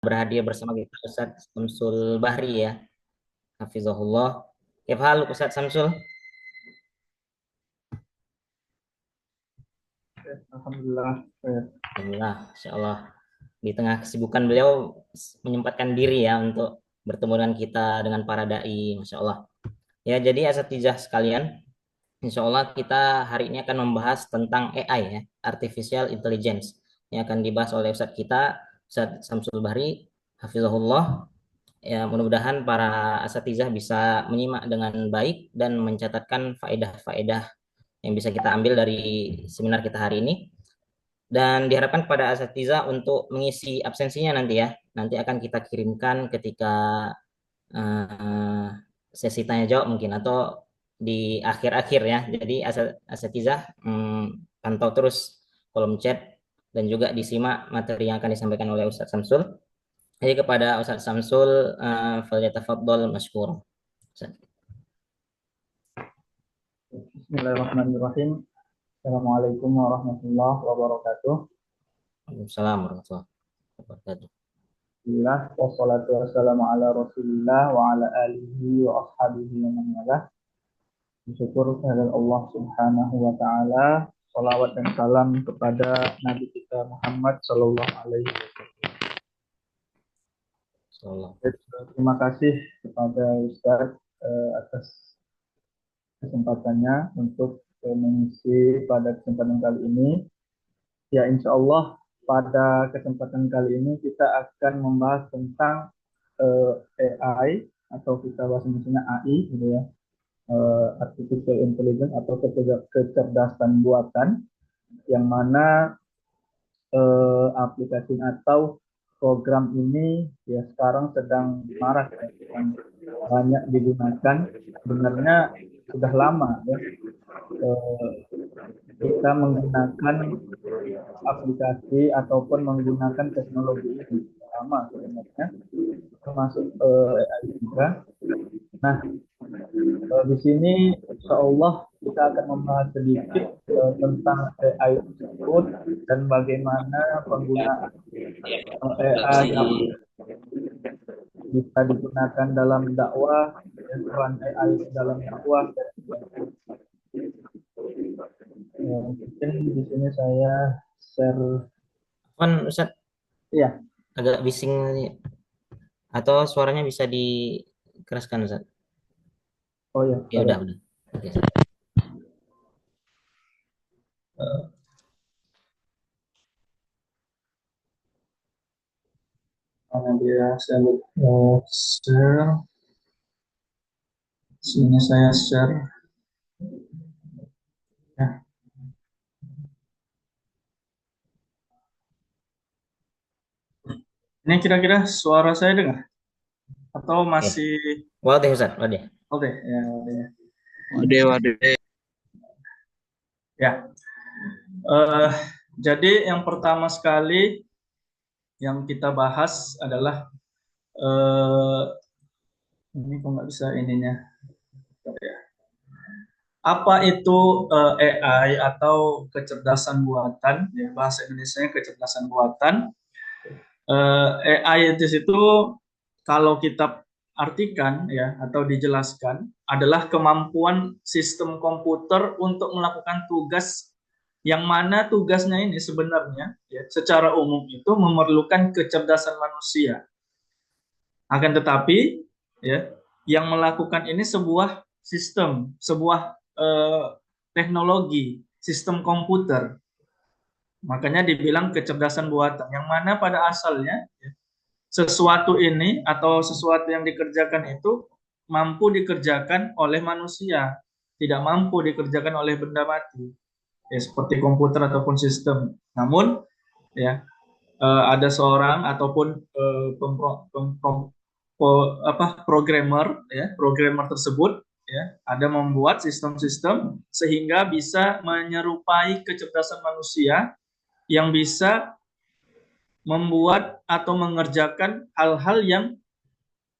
berhadir bersama kita Ustadz Samsul Bahri ya, Hafizahullah. Kefal Ustadz Samsul? Alhamdulillah. Alhamdulillah, Insya Allah. Di tengah kesibukan beliau menyempatkan diri ya untuk bertemu dengan kita dengan para dai, Masya Allah. Ya, jadi asatizah sekalian, Insya Allah kita hari ini akan membahas tentang AI ya, Artificial Intelligence, yang akan dibahas oleh Ustadz kita, Ustadz Samsul Bahri, Hafizahullah. Ya, mudah-mudahan para asatizah bisa menyimak dengan baik dan mencatatkan faedah-faedah yang bisa kita ambil dari seminar kita hari ini. Dan diharapkan kepada asatizah untuk mengisi absensinya nanti ya. Nanti akan kita kirimkan ketika eh, sesi tanya jawab mungkin atau di akhir-akhir ya. Jadi asatizah pantau terus kolom chat dan juga disimak materi yang akan disampaikan oleh Ustadz Samsul. Jadi kepada Ustadz Samsul, falyatafaddal masykur. Bismillahirrahmanirrahim. Assalamualaikum warahmatullahi wabarakatuh. Waalaikumsalam warahmatullahi wabarakatuh. Alhamdulillah, wassalatu wassalamu ala rasulillah wa ala alihi wa ashabihi wa man walah. Bersyukur kehadirat Allah subhanahu wa ta'ala. Salawat dan salam kepada Nabi kita Muhammad sallallahu alaihi wasallam. Insyaallah. Terima kasih kepada Ustaz atas kesempatannya untuk mengisi pada kesempatan kali ini. Ya, insya Allah pada kesempatan kali ini kita akan membahas tentang AI atau kita bahasa Indonesia AI, gitu ya, artificial intelligence atau kecerdasan buatan, yang mana aplikasi atau program ini ya sekarang sedang marak ya, sedang banyak digunakan. Sebenarnya sudah lama ya, eh, kita menggunakan aplikasi ataupun menggunakan teknologi ini sama sebenarnya, termasuk AI juga. Nah, di sini insya Allah kita akan membahas sedikit tentang AI tersebut dan bagaimana penggunaan AI bisa digunakan dalam dakwah, ya, peran AI dalam dakwah. Mungkin di sini saya share. Kan Ustaz Ya, agak bising atau suaranya bisa dikeraskan Ustaz? oh ya, Ya sorry. udah. Oke. Mana dia, saya share. Sini saya share. Ya. Ini kira-kira suara saya dengar atau Oke. masih Wadah Ustaz, wadah. oke? Ya, ya. Waduh, waduh. Ya. Eh, jadi yang pertama sekali yang kita bahas adalah eh, ini kok nggak bisa ininya. Apa itu AI atau kecerdasan buatan? Ya, bahasa Indonesia kecerdasan buatan. AI itu kalau kita artikan ya atau dijelaskan adalah kemampuan sistem komputer untuk melakukan tugas yang mana tugasnya ini sebenarnya ya, secara umum itu memerlukan kecerdasan manusia. Akan tetapi ya yang melakukan ini sebuah sistem, sebuah teknologi, sistem komputer. Makanya dibilang kecerdasan buatan yang mana pada asalnya ya, sesuatu ini atau sesuatu yang dikerjakan itu mampu dikerjakan oleh manusia, tidak mampu dikerjakan oleh benda mati, ya, seperti komputer ataupun sistem. Namun, ya ada seorang ataupun programmer, ya programmer tersebut, ya ada membuat sistem-sistem sehingga bisa menyerupai kecerdasan manusia yang bisa membuat atau mengerjakan hal-hal yang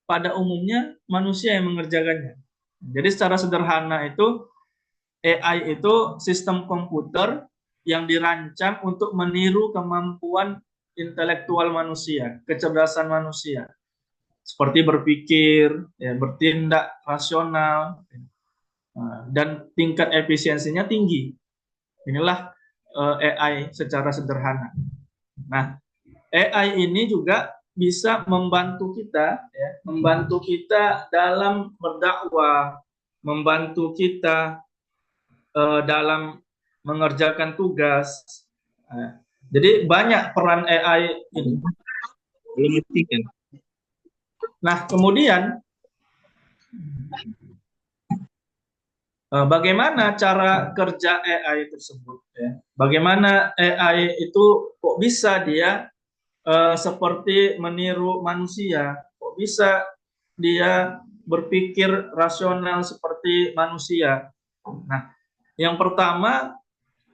pada umumnya manusia yang mengerjakannya. Jadi secara sederhana itu AI itu sistem komputer yang dirancang untuk meniru kemampuan intelektual manusia, kecerdasan manusia, seperti berpikir, ya, bertindak rasional, dan tingkat efisiensinya tinggi. Inilah AI secara sederhana. Nah, AI ini juga bisa membantu kita, ya, membantu kita dalam berdakwah, membantu kita dalam mengerjakan tugas. Jadi banyak peran AI ini. Nah, kemudian bagaimana cara kerja AI tersebut? Ya? Bagaimana AI itu kok bisa dia seperti meniru manusia? Kok bisa dia berpikir rasional seperti manusia? Nah, yang pertama,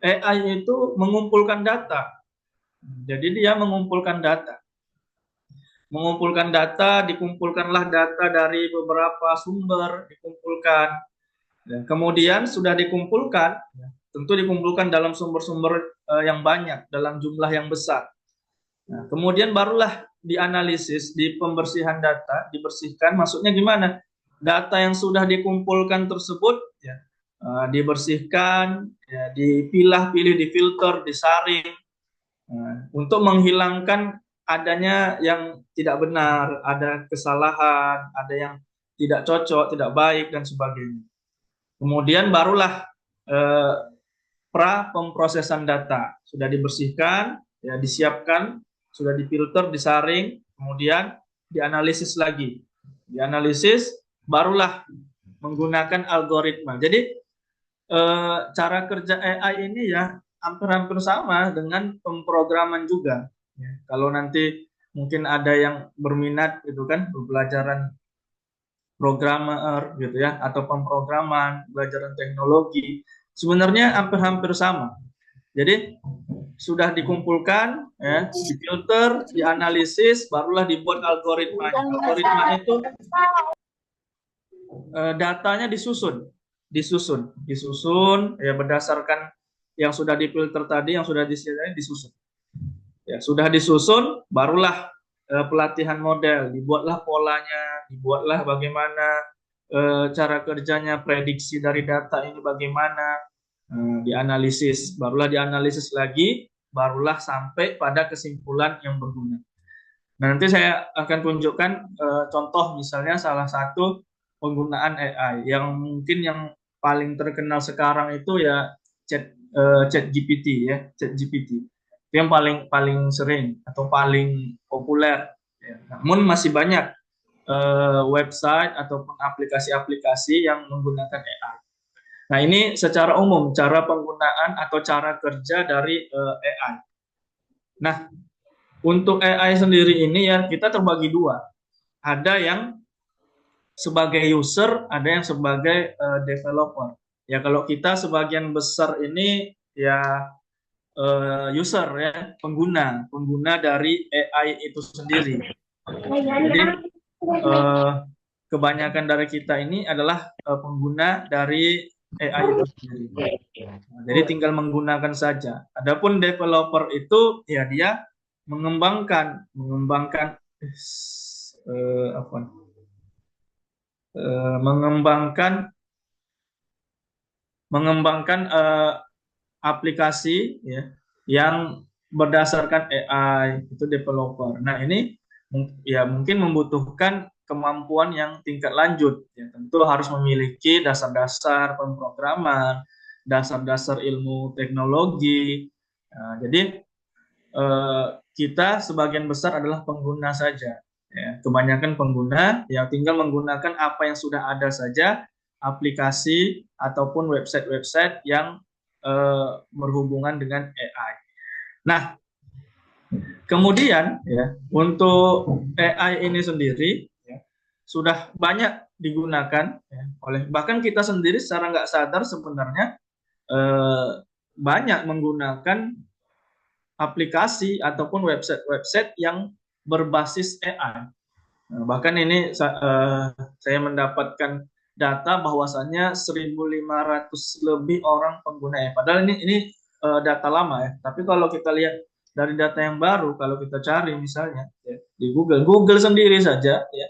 AI itu mengumpulkan data. Jadi dia mengumpulkan data. Mengumpulkan data, dikumpulkanlah data dari beberapa sumber, dikumpulkan. Dan kemudian sudah dikumpulkan, tentu dikumpulkan dalam sumber-sumber yang banyak, dalam jumlah yang besar. Nah, kemudian barulah dianalisis, di pembersihan data, dibersihkan, maksudnya gimana? Data yang sudah dikumpulkan tersebut, ya, dibersihkan, ya, dipilah-pilih, difilter, disaring, untuk menghilangkan adanya yang tidak benar, ada kesalahan, ada yang tidak cocok, tidak baik, dan sebagainya. Kemudian barulah pra pemrosesan data, sudah dibersihkan, ya, disiapkan, sudah difilter, disaring, kemudian dianalisis lagi. Dianalisis, barulah menggunakan algoritma. Jadi cara kerja AI ini ya hampir-hampir sama dengan pemrograman juga. Ya, kalau nanti mungkin ada yang berminat gitu kan, pembelajaran programmer gitu ya, atau pemrograman, pembelajaran teknologi, sebenarnya hampir-hampir sama. Jadi sudah dikumpulkan, ya, difilter, dianalisis, barulah dibuat algoritmanya. Algoritma itu datanya disusun ya berdasarkan yang sudah difilter tadi, yang sudah disediakan, disusun. Ya, sudah disusun, barulah pelatihan model, dibuatlah polanya, dibuatlah bagaimana cara kerjanya, prediksi dari data ini bagaimana, dianalisis, barulah dianalisis lagi, barulah sampai pada kesimpulan yang berguna. Nah, nanti saya akan tunjukkan contoh misalnya salah satu penggunaan AI yang mungkin yang paling terkenal sekarang itu ya chat GPT ya, chat GPT. Itu yang paling sering atau paling populer. Ya. Namun masih banyak website ataupun aplikasi-aplikasi yang menggunakan AI. Nah, ini secara umum cara penggunaan atau cara kerja dari AI. Nah, untuk AI sendiri ini ya kita terbagi dua. Ada yang sebagai user, ada yang sebagai developer. Ya kalau kita sebagian besar ini ya user ya, pengguna dari AI itu sendiri. Jadi kebanyakan dari kita ini adalah pengguna dari AI itu sendiri. Jadi tinggal menggunakan saja. Adapun developer itu ya dia mengembangkan mengembangkan aplikasi ya yang berdasarkan AI, itu developer. Nah, ini ya mungkin membutuhkan kemampuan yang tingkat lanjut ya, tentu harus memiliki dasar-dasar pemrograman, dasar-dasar ilmu teknologi. Nah, jadi kita sebagian besar adalah pengguna saja ya. Kebanyakan pengguna yang tinggal menggunakan apa yang sudah ada saja, aplikasi ataupun website-website yang berhubungan dengan AI. Nah, kemudian ya untuk AI ini sendiri ya, sudah banyak digunakan ya, oleh bahkan kita sendiri secara nggak sadar sebenarnya banyak menggunakan aplikasi ataupun website-website yang berbasis AI. Nah, bahkan ini saya mendapatkan data bahwasannya 1.500 lebih orang pengguna AI. Padahal ini data lama ya. Tapi kalau kita lihat dari data yang baru kalau kita cari misalnya ya, di Google sendiri saja ya,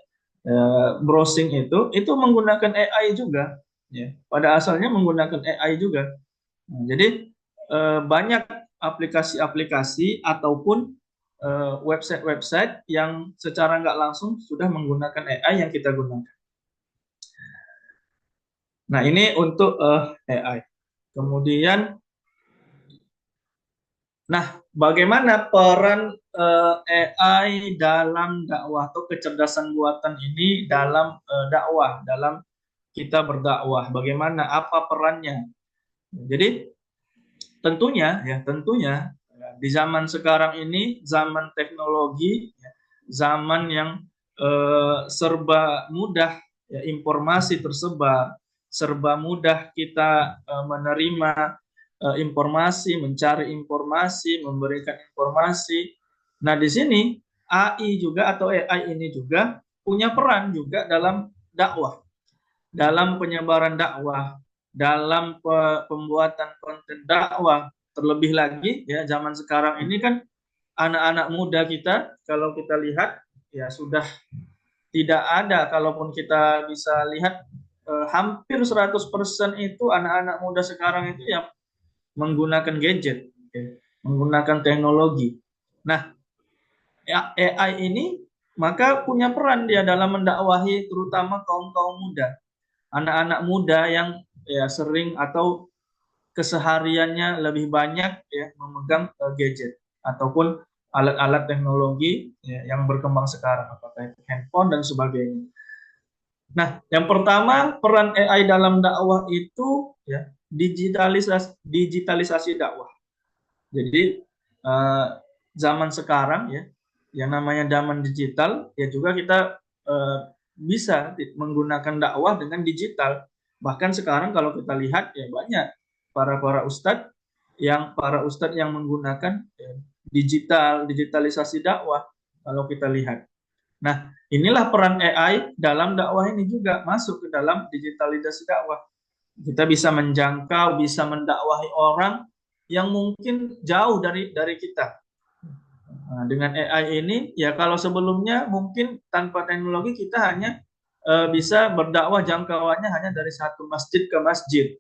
browsing itu menggunakan AI juga ya. Pada asalnya menggunakan AI juga. Nah, jadi banyak aplikasi-aplikasi ataupun website-website yang secara nggak langsung sudah menggunakan AI yang kita gunakan. Nah, ini untuk AI. Kemudian, nah, bagaimana peran AI dalam dakwah atau kecerdasan buatan ini dalam dakwah, dalam kita berdakwah? Bagaimana? Apa perannya? Jadi, tentunya di zaman sekarang ini, zaman teknologi, ya, zaman yang serba mudah, ya, informasi tersebar, serba mudah kita menerima informasi, mencari informasi, memberikan informasi. Nah, di sini AI juga atau AI ini juga punya peran juga dalam dakwah, dalam penyebaran dakwah, dalam pembuatan konten dakwah. Terlebih lagi ya zaman sekarang ini kan anak-anak muda kita kalau kita lihat ya sudah tidak ada, kalaupun kita bisa lihat hampir 100% itu anak-anak muda sekarang itu yang menggunakan gadget, ya, menggunakan teknologi. Nah, AI ini maka punya peran dia dalam mendakwahi terutama kaum-kaum muda, anak-anak muda yang ya sering atau kesehariannya lebih banyak ya memegang gadget ataupun alat-alat teknologi ya, yang berkembang sekarang, apakah itu handphone dan sebagainya. Nah, yang pertama peran AI dalam dakwah itu ya digitalisasi dakwah. Jadi zaman sekarang ya yang namanya zaman digital ya juga kita bisa menggunakan dakwah dengan digital. Bahkan sekarang kalau kita lihat ya banyak para ustadz yang menggunakan ya, digitalisasi dakwah kalau kita lihat. Nah, inilah peran AI dalam dakwah ini juga masuk ke dalam digitalisasi dakwah. Kita bisa menjangkau, bisa mendakwahi orang yang mungkin jauh dari kita. Nah, dengan AI ini, ya kalau sebelumnya mungkin tanpa teknologi kita hanya bisa berdakwah jangkauannya hanya dari satu masjid ke masjid,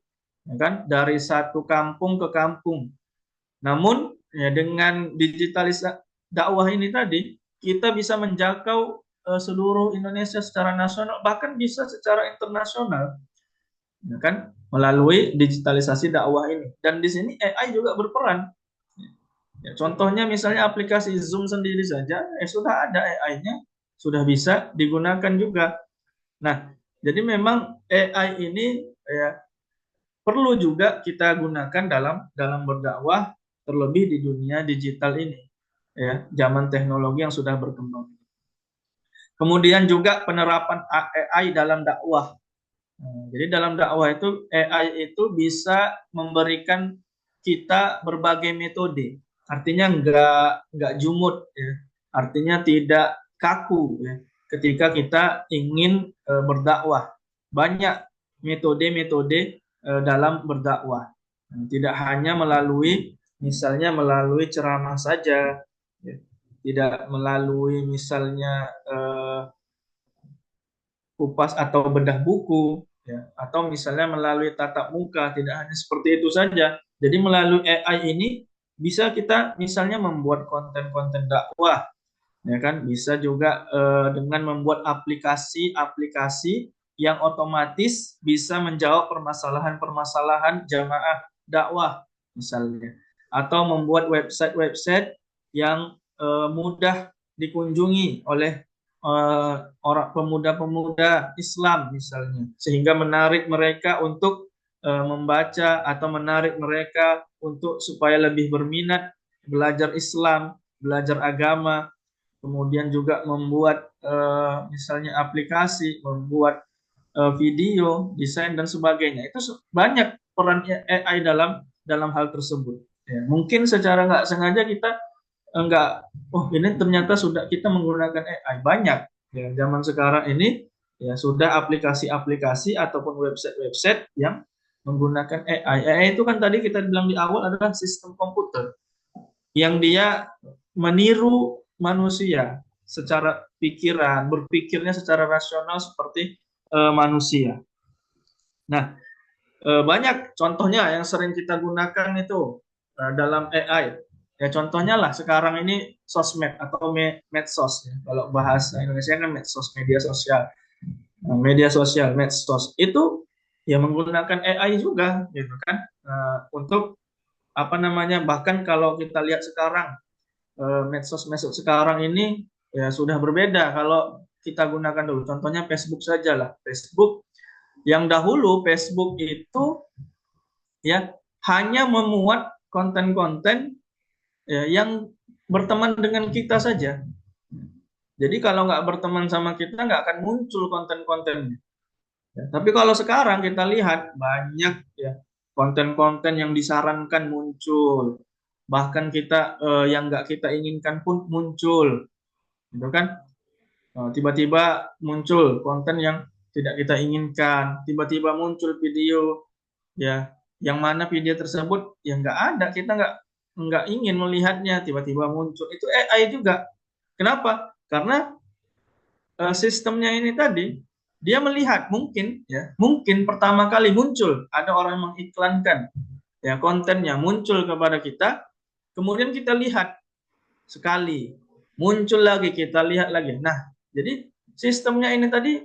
ya kan? Dari satu kampung ke kampung. Namun ya dengan digitalisasi dakwah ini tadi, kita bisa menjangkau seluruh Indonesia secara nasional, bahkan bisa secara internasional, ya kan? Melalui digitalisasi dakwah ini. Dan di sini AI juga berperan. Ya, contohnya misalnya aplikasi Zoom sendiri saja, sudah ada AI-nya, sudah bisa digunakan juga. Nah, jadi memang AI ini ya perlu juga kita gunakan dalam berdakwah, terlebih di dunia digital ini, ya, zaman teknologi yang sudah berkembang. Kemudian juga penerapan AI dalam dakwah. Nah, jadi dalam dakwah itu AI itu bisa memberikan kita berbagai metode. Artinya nggak jumut, ya. Artinya tidak kaku, ya. Ketika kita ingin berdakwah, banyak metode-metode dalam berdakwah. Tidak hanya misalnya melalui ceramah saja, ya. Tidak melalui misalnya kupas atau bedah buku, ya, atau misalnya melalui tatap muka, tidak hanya seperti itu saja. Jadi melalui AI ini bisa kita misalnya membuat konten-konten dakwah, ya kan? Bisa juga dengan membuat aplikasi-aplikasi yang otomatis bisa menjawab permasalahan-permasalahan jamaah dakwah misalnya, atau membuat website-website yang mudah dikunjungi oleh orang pemuda-pemuda Islam misalnya, sehingga menarik mereka untuk membaca atau menarik mereka untuk supaya lebih berminat belajar Islam, belajar agama, kemudian juga membuat misalnya aplikasi, membuat video, desain dan sebagainya. Itu banyak peran AI dalam hal tersebut. Ya, mungkin secara nggak sengaja kita enggak, oh ini ternyata sudah kita menggunakan AI banyak ya zaman sekarang ini ya sudah aplikasi-aplikasi ataupun website-website yang menggunakan AI. AI itu kan tadi kita bilang di awal adalah sistem komputer yang dia meniru manusia secara pikiran, berpikirnya secara rasional seperti manusia. Nah, banyak contohnya yang sering kita gunakan itu dalam AI. Ya contohnya lah sekarang ini sosmed atau medsos ya. Kalau bahasa Indonesia kan medsos, media sosial. Nah, media sosial, medsos itu ya menggunakan AI juga gitu kan. Untuk apa namanya, bahkan kalau kita lihat sekarang medsos-medsos sekarang ini ya sudah berbeda kalau kita gunakan dulu. Contohnya Facebook saja lah. Facebook yang dahulu Facebook itu ya hanya memuat konten-konten ya, yang berteman dengan kita saja. Jadi kalau nggak berteman sama kita nggak akan muncul konten-kontennya. Ya, tapi kalau sekarang kita lihat banyak ya konten-konten yang disarankan muncul, bahkan kita yang nggak kita inginkan pun muncul, gitu kan? Tiba-tiba muncul konten yang tidak kita inginkan, tiba-tiba muncul video ya yang mana video tersebut yang nggak ada, kita nggak ingin melihatnya, tiba-tiba muncul itu AI juga. Kenapa? Karena sistemnya ini tadi dia melihat mungkin ya mungkin pertama kali muncul ada orang yang mengiklankan ya kontennya muncul kepada kita, kemudian kita lihat sekali, muncul lagi kita lihat lagi. Nah, jadi sistemnya ini tadi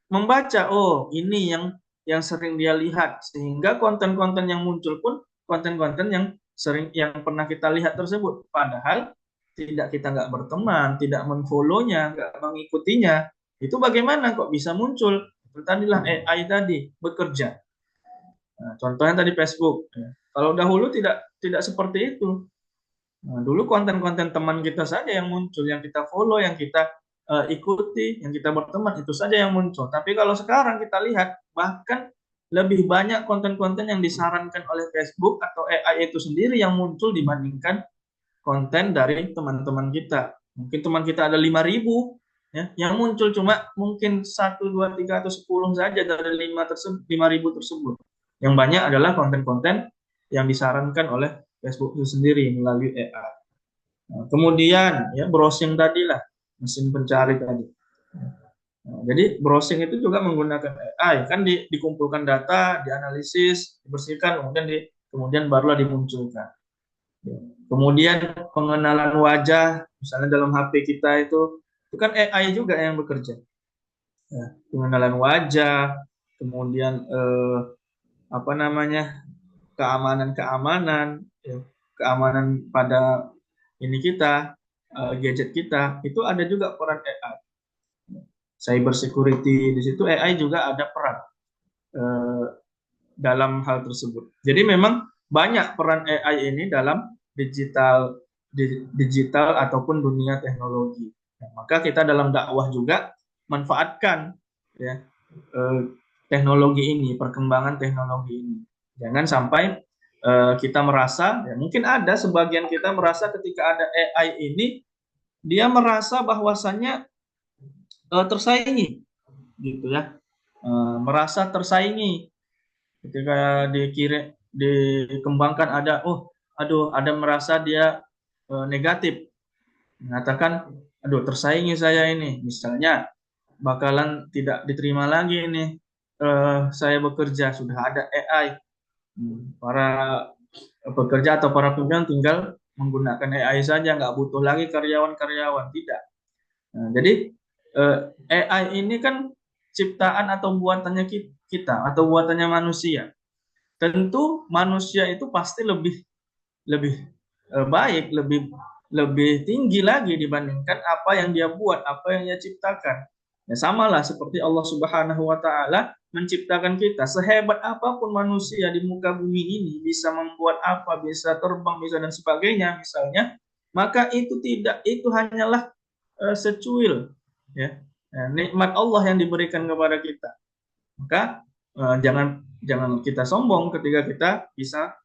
membaca, oh ini yang sering dia lihat, sehingga konten-konten yang muncul pun konten-konten yang sering yang pernah kita lihat tersebut, padahal tidak kita nggak berteman, tidak menfollow-nya, nggak mengikutinya, itu bagaimana kok bisa muncul? Itu tadilah AI tadi bekerja. Nah, contohnya tadi Facebook. Kalau dahulu tidak seperti itu. Nah, dulu konten-konten teman kita saja yang muncul, yang kita follow, yang kita ikuti, yang kita berteman, itu saja yang muncul. Tapi kalau sekarang kita lihat, bahkan lebih banyak konten-konten yang disarankan oleh Facebook atau AI itu sendiri yang muncul dibandingkan konten dari teman-teman kita. Mungkin teman kita ada 5.000, ya, yang muncul cuma mungkin 1, 2, 3 atau 10 saja dari 5.000 tersebut. Yang banyak adalah konten-konten yang disarankan oleh Facebook itu sendiri melalui AI. Nah, kemudian ya browsing tadi lah, mesin pencari tadi. Nah, jadi browsing itu juga menggunakan AI, kan dikumpulkan data, dianalisis, dibersihkan, kemudian barulah dimunculkan. Ya. Kemudian pengenalan wajah, misalnya dalam HP kita itu kan AI juga yang bekerja. Ya, pengenalan wajah, kemudian apa namanya, keamanan-keamanan, ya, keamanan pada ini kita, gadget kita, itu ada juga peran AI. Cyber security, di situ AI juga ada peran eh, dalam hal tersebut. Jadi memang banyak peran AI ini dalam digital ataupun dunia teknologi. Nah, maka kita dalam dakwah juga manfaatkan ya teknologi ini, perkembangan teknologi ini. Jangan sampai kita merasa, ya mungkin ada sebagian kita merasa ketika ada AI ini, dia merasa bahwasannya tersaingi, gitu ya, merasa tersaingi ketika dikembangkan ada, oh, aduh, ada merasa dia negatif, mengatakan, aduh, tersaingi saya ini, misalnya bakalan tidak diterima lagi ini, saya bekerja sudah ada AI, para pekerja atau para pimpinan tinggal menggunakan AI saja, nggak butuh lagi karyawan-karyawan, tidak. Nah, jadi AI ini kan ciptaan atau buatannya kita atau buatannya manusia. Tentu manusia itu pasti lebih lebih baik, lebih tinggi lagi dibandingkan apa yang dia buat, apa yang dia ciptakan. Ya samalah seperti Allah Subhanahu wa taala menciptakan kita. Sehebat apapun manusia di muka bumi ini bisa membuat apa, bisa terbang, bisa dan sebagainya misalnya, maka itu hanyalah secuil ya. Nikmat Allah yang diberikan kepada kita. Maka jangan kita sombong ketika kita bisa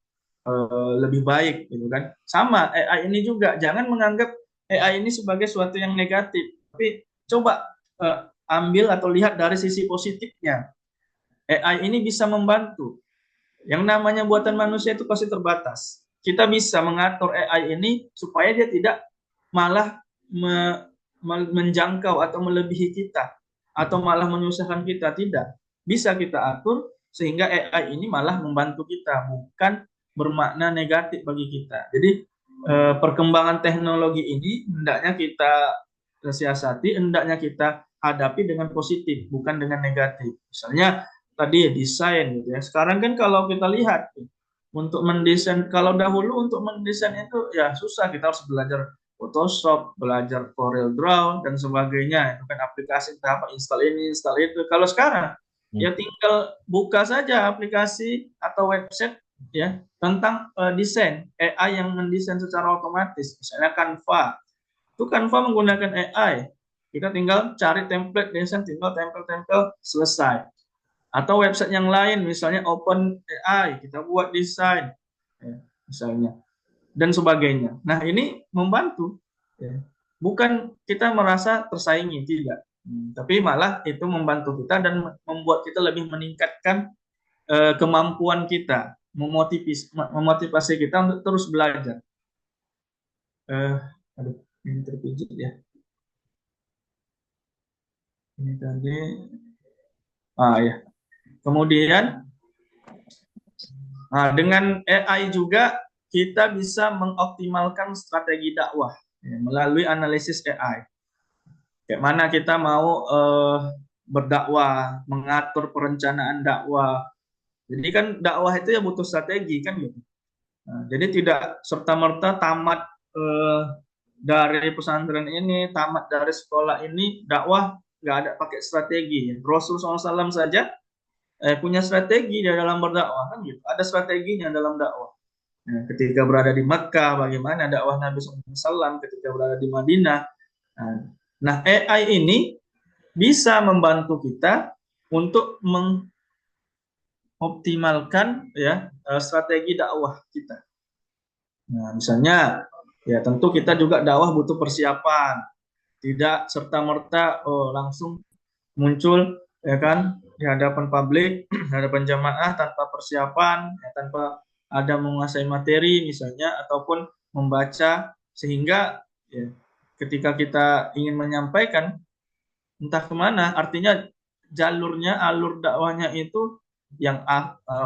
lebih baik gitu kan. Sama AI ini juga jangan menganggap AI ini sebagai sesuatu yang negatif, tapi coba ambil atau lihat dari sisi positifnya. AI ini bisa membantu. Yang namanya buatan manusia itu pasti terbatas. kita bisa mengatur AI ini supaya dia tidak malah menjangkau atau melebihi kita atau malah menyusahkan kita. Tidak, bisa kita atur sehingga AI ini malah membantu kita, bukan bermakna negatif bagi kita. Jadi perkembangan teknologi ini hendaknya kita siasati, hendaknya kita hadapi dengan positif, bukan dengan negatif. Misalnya tadi desain gitu ya. Sekarang kan kalau kita lihat untuk mendesain, kalau dahulu untuk mendesain itu ya susah, kita harus belajar Photoshop, belajar Corel Draw dan sebagainya. Itu kan aplikasi tahap install ini, install itu. Kalau sekarang Hmm. ya tinggal buka saja aplikasi atau website ya tentang desain, AI yang mendesain secara otomatis. Misalnya Canva. Itu Canva menggunakan AI. Kita tinggal cari template desain, tinggal tempel-tempel, selesai. Atau website yang lain, misalnya Open AI, kita buat desain, ya, misalnya, dan sebagainya. Nah, ini membantu. Ya. Bukan kita merasa tersaingi, tidak. Tapi malah itu membantu kita dan membuat kita lebih meningkatkan kemampuan kita, memotivasi kita untuk terus belajar. Aduh, ini terpijit ya. Ini tadi, ya. Kemudian, dengan AI juga kita bisa mengoptimalkan strategi dakwah ya, melalui analisis AI. Kayak mana kita mau berdakwah, mengatur perencanaan dakwah. Jadi kan dakwah itu ya butuh strategi kan gitu. Jadi tidak serta-merta tamat dari pesantren ini, tamat dari sekolah ini, dakwah nggak ada pakai strategi. Rasulullah SAW saja punya strategi di dalam berdakwah kan gitu. Ada strateginya dalam dakwah. Nah, ketika berada di Makkah, bagaimana dakwah Nabi SAW ketika berada di Madinah. Nah, AI ini bisa membantu kita untuk mengoptimalkan ya strategi dakwah kita. Nah, misalnya ya tentu kita juga dakwah butuh persiapan, tidak serta merta langsung muncul ya kan di hadapan publik, di hadapan jamaah tanpa persiapan, ya, tanpa ada menguasai materi misalnya ataupun membaca sehingga ya, ketika kita ingin menyampaikan entah kemana, artinya jalurnya, alur dakwahnya itu yang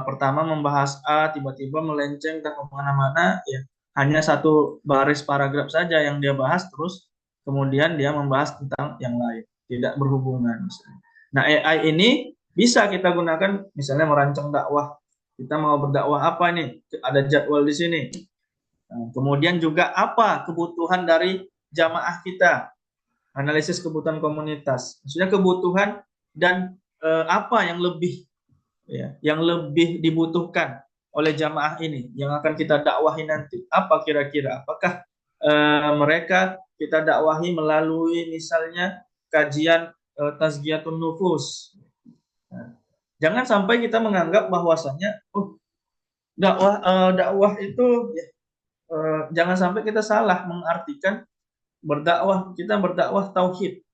pertama membahas A, tiba-tiba melenceng entah kemana-mana, ya hanya satu baris paragraf saja yang dia bahas, terus kemudian dia membahas tentang yang lain, tidak berhubungan. Misalnya. Nah, AI ini bisa kita gunakan, misalnya merancang dakwah. Kita mau berdakwah apa nih? Ada jadwal di sini. Nah, kemudian juga apa kebutuhan dari jamaah kita, analisis kebutuhan komunitas. Maksudnya kebutuhan dan apa yang lebih ya, yang lebih dibutuhkan oleh jamaah ini yang akan kita dakwahi nanti. Apa kira-kira? Apakah mereka kita dakwahi melalui misalnya kajian tazkiyatun nufus. Nah, jangan sampai kita menganggap bahwasanya dakwah itu ya, jangan sampai kita salah mengartikan kita berdakwah tauhid.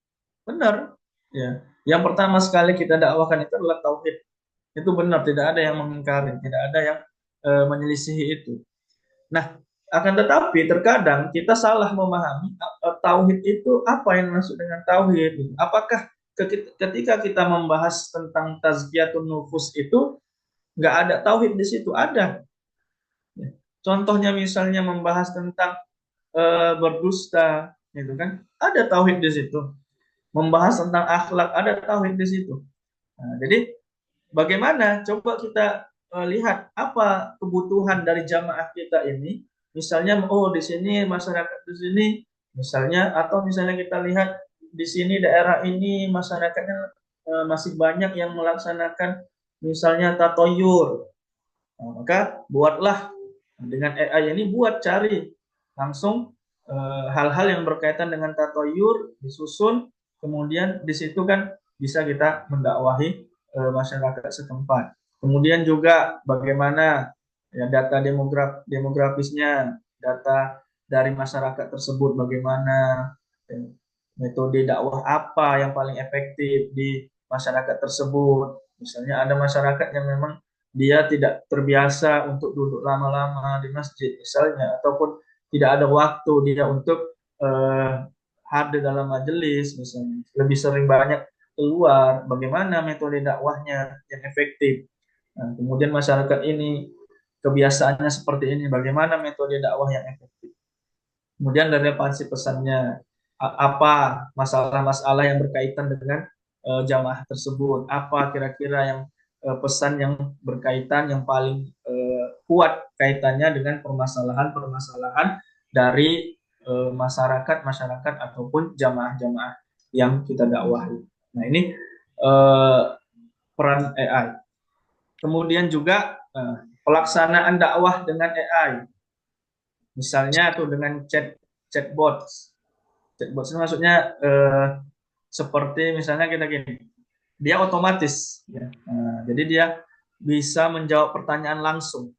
Benar. Ya. Yang pertama sekali kita dakwahkan itu adalah tauhid. Itu benar, tidak ada yang mengingkari, tidak ada yang menyelisihi itu. Nah, akan tetapi terkadang kita salah memahami tauhid itu apa yang maksud dengan tauhid. Apakah ketika kita membahas tentang tazkiyatun nufus itu nggak ada tauhid di situ? Ada. Ya. Contohnya misalnya membahas tentang berdusta, gitu kan? Ada tauhid di situ. Membahas tentang akhlak, ada tauhid di situ. Nah, jadi bagaimana? Coba kita lihat apa kebutuhan dari jamaah kita ini. Misalnya, di sini masyarakat di sini, misalnya, atau misalnya kita lihat di sini daerah ini masyarakatnya masih banyak yang melaksanakan misalnya tatoyur. Nah, maka buatlah dengan AI ini cari langsung hal-hal yang berkaitan dengan tatoyur disusun, kemudian di situ kan bisa kita mendakwahi masyarakat setempat. Kemudian juga bagaimana ya data demografisnya, data dari masyarakat tersebut bagaimana, ya, metode dakwah apa yang paling efektif di masyarakat tersebut. Misalnya ada masyarakat yang memang dia tidak terbiasa untuk duduk lama-lama di masjid misalnya, ataupun tidak ada waktu dia untuk hadir dalam majelis misalnya, lebih sering banyak keluar, bagaimana metode dakwahnya yang efektif. Nah, kemudian masyarakat ini kebiasaannya seperti ini, bagaimana metode dakwah yang efektif. Kemudian relevansi pesannya, apa masalah-masalah yang berkaitan dengan jamaah tersebut, apa kira-kira yang pesan yang berkaitan yang paling kuat kaitannya dengan permasalahan-permasalahan dari masyarakat-masyarakat ataupun jamaah-jamaah yang kita dakwahi. Nah, ini eh, peran AI. Kemudian juga pelaksanaan dakwah dengan AI. Misalnya tuh dengan chatbot. Chatbot itu maksudnya seperti misalnya kita gini, dia otomatis, ya. Jadi dia bisa menjawab pertanyaan langsung.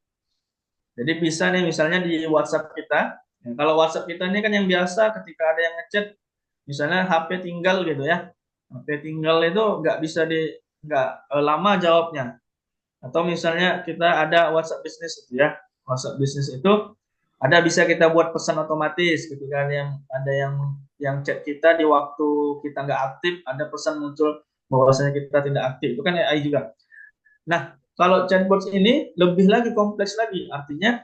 Jadi bisa nih misalnya di WhatsApp kita, ya, kalau WhatsApp kita ini kan yang biasa ketika ada yang ngechat, misalnya HP tinggal gitu ya, HP tinggal itu nggak bisa nggak lama jawabnya. Atau misalnya kita ada WhatsApp bisnis itu ya, WhatsApp bisnis itu ada bisa kita buat pesan otomatis ketika ada yang chat kita di waktu kita nggak aktif, ada pesan muncul bahwasanya kita tidak aktif, itu kan AI juga. Nah, kalau chatbot ini lebih lagi kompleks lagi, artinya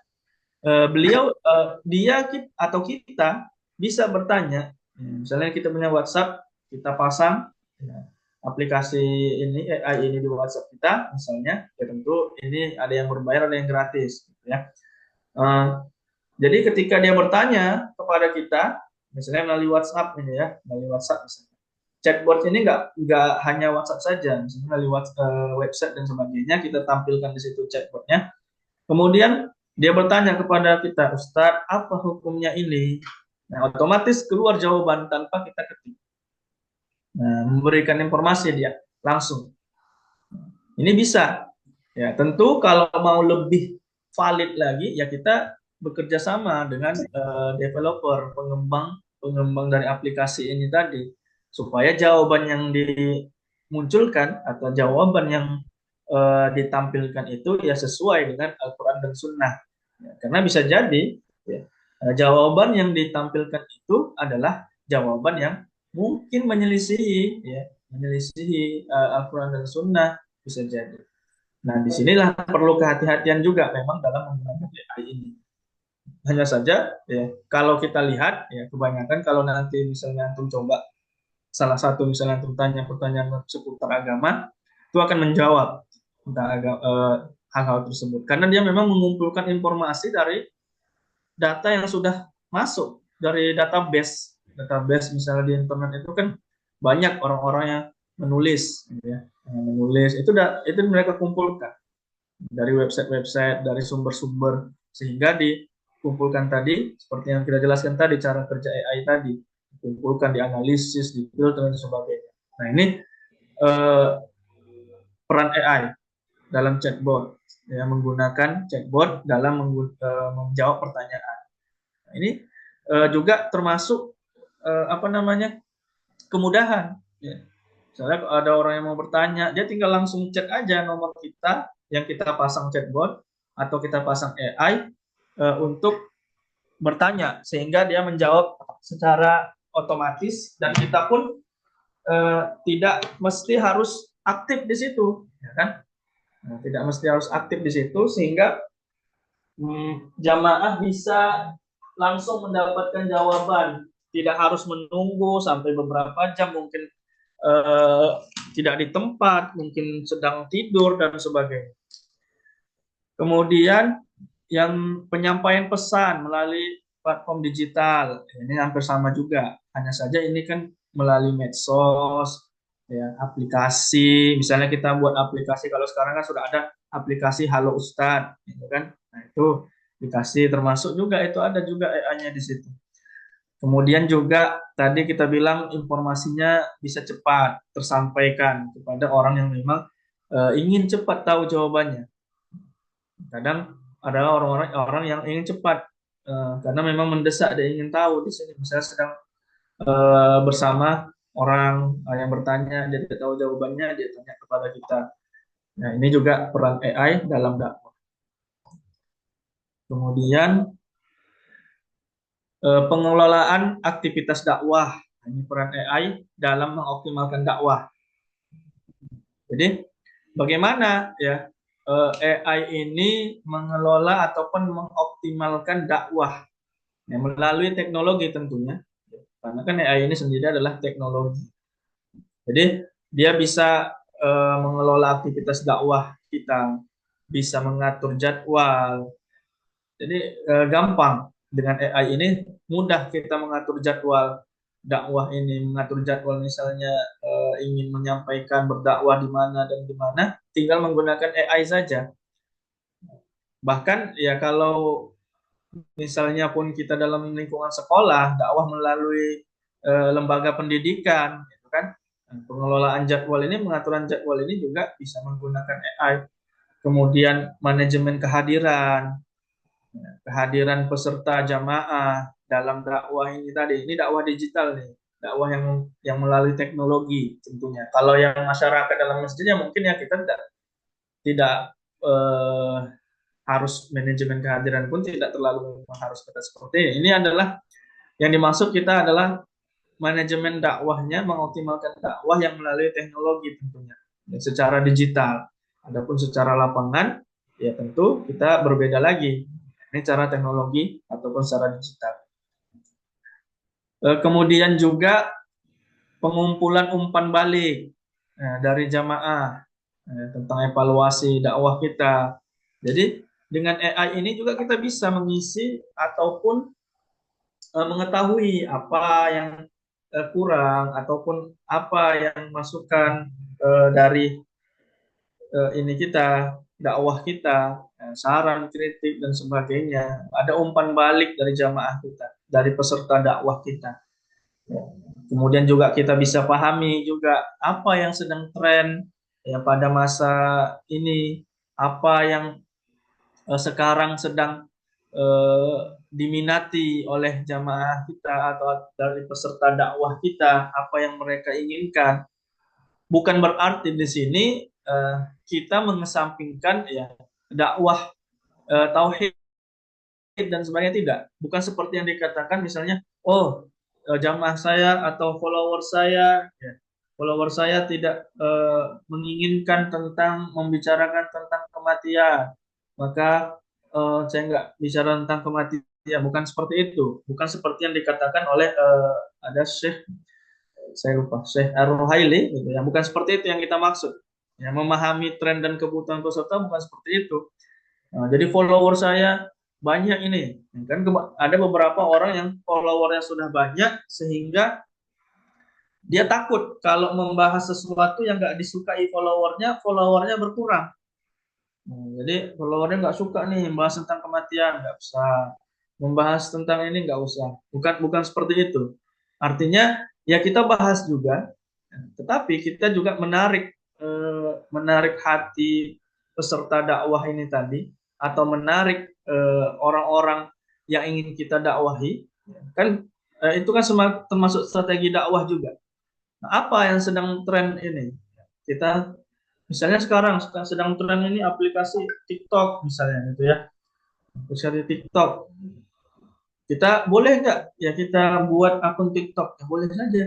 dia atau kita bisa bertanya. Misalnya kita punya WhatsApp, kita pasang ya, aplikasi ini AI ini di WhatsApp kita, misalnya, ya tentu ini ada yang berbayar, ada yang gratis, gitu ya. Jadi ketika dia bertanya kepada kita, misalnya melalui WhatsApp ini ya, melalui WhatsApp misalnya. Chatbot ini nggak hanya WhatsApp saja, misalnya melalui website dan sebagainya, kita tampilkan di situ chatbotnya. Kemudian dia bertanya kepada kita, Ustadz, apa hukumnya ini? Nah, otomatis keluar jawaban tanpa kita ketik. Nah, memberikan informasi dia langsung. Ini bisa. Ya, tentu kalau mau lebih valid lagi, ya kita bekerja sama dengan developer, pengembang dari aplikasi ini tadi, supaya jawaban yang dimunculkan atau jawaban yang ditampilkan itu ya sesuai dengan Al-Quran dan Sunnah. Ya, karena bisa jadi ya, jawaban yang ditampilkan itu adalah jawaban yang mungkin menyelisihi Al-Quran dan Sunnah, bisa jadi. Nah, disinilah perlu kehati-hatian juga memang dalam menggunakan AI ini. Hanya saja, ya, kalau kita lihat, ya, kebanyakan kalau nanti misalnya antum coba salah satu misalnya antum tanya pertanyaan seputar agama, itu akan menjawab tentang hal-hal tersebut. Karena dia memang mengumpulkan informasi dari data yang sudah masuk dari database misalnya di internet itu kan banyak orang-orang yang menulis, gitu ya, menulis itu mereka kumpulkan dari website-website, dari sumber-sumber, sehingga dikumpulkan tadi, seperti yang kita jelaskan tadi, cara kerja AI tadi, dikumpulkan, dianalisis, difilter, dan sebagainya. Nah, ini peran AI dalam chatbot, ya, menggunakan chatbot dalam menjawab pertanyaan. Nah, ini juga termasuk kemudahan. Ya. Misalnya ada orang yang mau bertanya, dia tinggal langsung chat aja nomor kita yang kita pasang chatbot atau kita pasang AI untuk bertanya, sehingga dia menjawab secara otomatis dan kita pun tidak mesti harus aktif di situ, ya kan? Nah, tidak mesti harus aktif di situ sehingga jamaah bisa langsung mendapatkan jawaban, tidak harus menunggu sampai beberapa jam, mungkin tidak di tempat, mungkin sedang tidur dan sebagainya. Kemudian yang penyampaian pesan melalui platform digital, ini hampir sama juga, hanya saja ini kan melalui medsos, ya, aplikasi, misalnya kita buat aplikasi, kalau sekarang kan sudah ada aplikasi Halo Ustadz, gitu kan. Nah, itu aplikasi termasuk juga, itu ada juga AI-nya di situ. Kemudian juga tadi kita bilang informasinya bisa cepat tersampaikan kepada orang yang memang ingin cepat tahu jawabannya. Kadang ada orang-orang yang ingin cepat karena memang mendesak, dia ingin tahu di sini. Misalnya sedang bersama orang yang bertanya, dia tidak tahu jawabannya, dia tanya kepada kita. Nah, ini juga peran AI dalam dakwah. Kemudian pengelolaan aktivitas dakwah. Ini peran AI dalam mengoptimalkan dakwah. Jadi bagaimana ya AI ini mengelola ataupun mengoptimalkan dakwah ya, melalui teknologi tentunya. Karena kan AI ini sendiri adalah teknologi. Jadi dia bisa mengelola aktivitas dakwah kita, bisa mengatur jadwal. Jadi gampang dengan AI ini mudah kita mengatur jadwal dakwah ini, mengatur jadwal misalnya ingin menyampaikan berdakwah di mana dan di mana, tinggal menggunakan AI saja. Bahkan ya kalau misalnya pun kita dalam lingkungan sekolah, dakwah melalui lembaga pendidikan, gitu kan? Pengelolaan jadwal ini, pengaturan jadwal ini juga bisa menggunakan AI. Kemudian manajemen kehadiran, kehadiran peserta jamaah dalam dakwah ini tadi. Ini dakwah digital nih, dakwah yang melalui teknologi tentunya. Kalau yang masyarakat dalam masjidnya mungkin ya kita tidak eh, harus manajemen kehadiran pun tidak terlalu harus kita seperti ini. Ini adalah yang dimaksud kita adalah manajemen dakwahnya, mengoptimalkan dakwah yang melalui teknologi tentunya, ya, secara digital. Adapun secara lapangan, ya tentu kita berbeda lagi. Ini cara teknologi ataupun secara digital. Kemudian juga pengumpulan umpan balik dari jamaah tentang evaluasi dakwah kita. Jadi dengan AI ini juga kita bisa mengisi ataupun mengetahui apa yang kurang ataupun apa yang masukan dari ini kita dakwah kita, saran, kritik dan sebagainya. Ada umpan balik dari jamaah kita, dari peserta dakwah kita. Ya. Kemudian juga kita bisa pahami juga apa yang sedang tren ya pada masa ini, apa yang sekarang sedang diminati oleh jamaah kita atau dari peserta dakwah kita, apa yang mereka inginkan. Bukan berarti di sini kita mengesampingkan ya dakwah tauhid dan sebagainya, tidak. Bukan seperti yang dikatakan misalnya, oh jamaah saya atau follower saya tidak menginginkan tentang membicarakan tentang kematian, maka saya nggak bicara tentang kematian. Bukan seperti itu, bukan seperti yang dikatakan oleh ada Syekh, saya lupa, Syekh Ar-Ruhaili gitu ya. Bukan seperti itu yang kita maksud. Ya, memahami tren dan kebutuhan peserta bukan seperti itu. Nah, jadi follower saya banyak ini, kan ada beberapa orang yang followernya sudah banyak sehingga dia takut kalau membahas sesuatu yang nggak disukai followernya berkurang. Nah, jadi followernya nggak suka nih membahas tentang kematian, nggak usah membahas tentang ini, nggak usah. Bukan seperti itu. Artinya ya kita bahas juga, tetapi kita juga menarik hati peserta dakwah ini tadi, atau menarik orang-orang yang ingin kita dakwahi, kan itu kan termasuk strategi dakwah juga. Nah, apa yang sedang tren ini? Kita misalnya sekarang sedang tren ini aplikasi TikTok misalnya gitu ya. Aplikasi TikTok. Kita boleh nggak ya kita buat akun TikTok? Ya, boleh saja.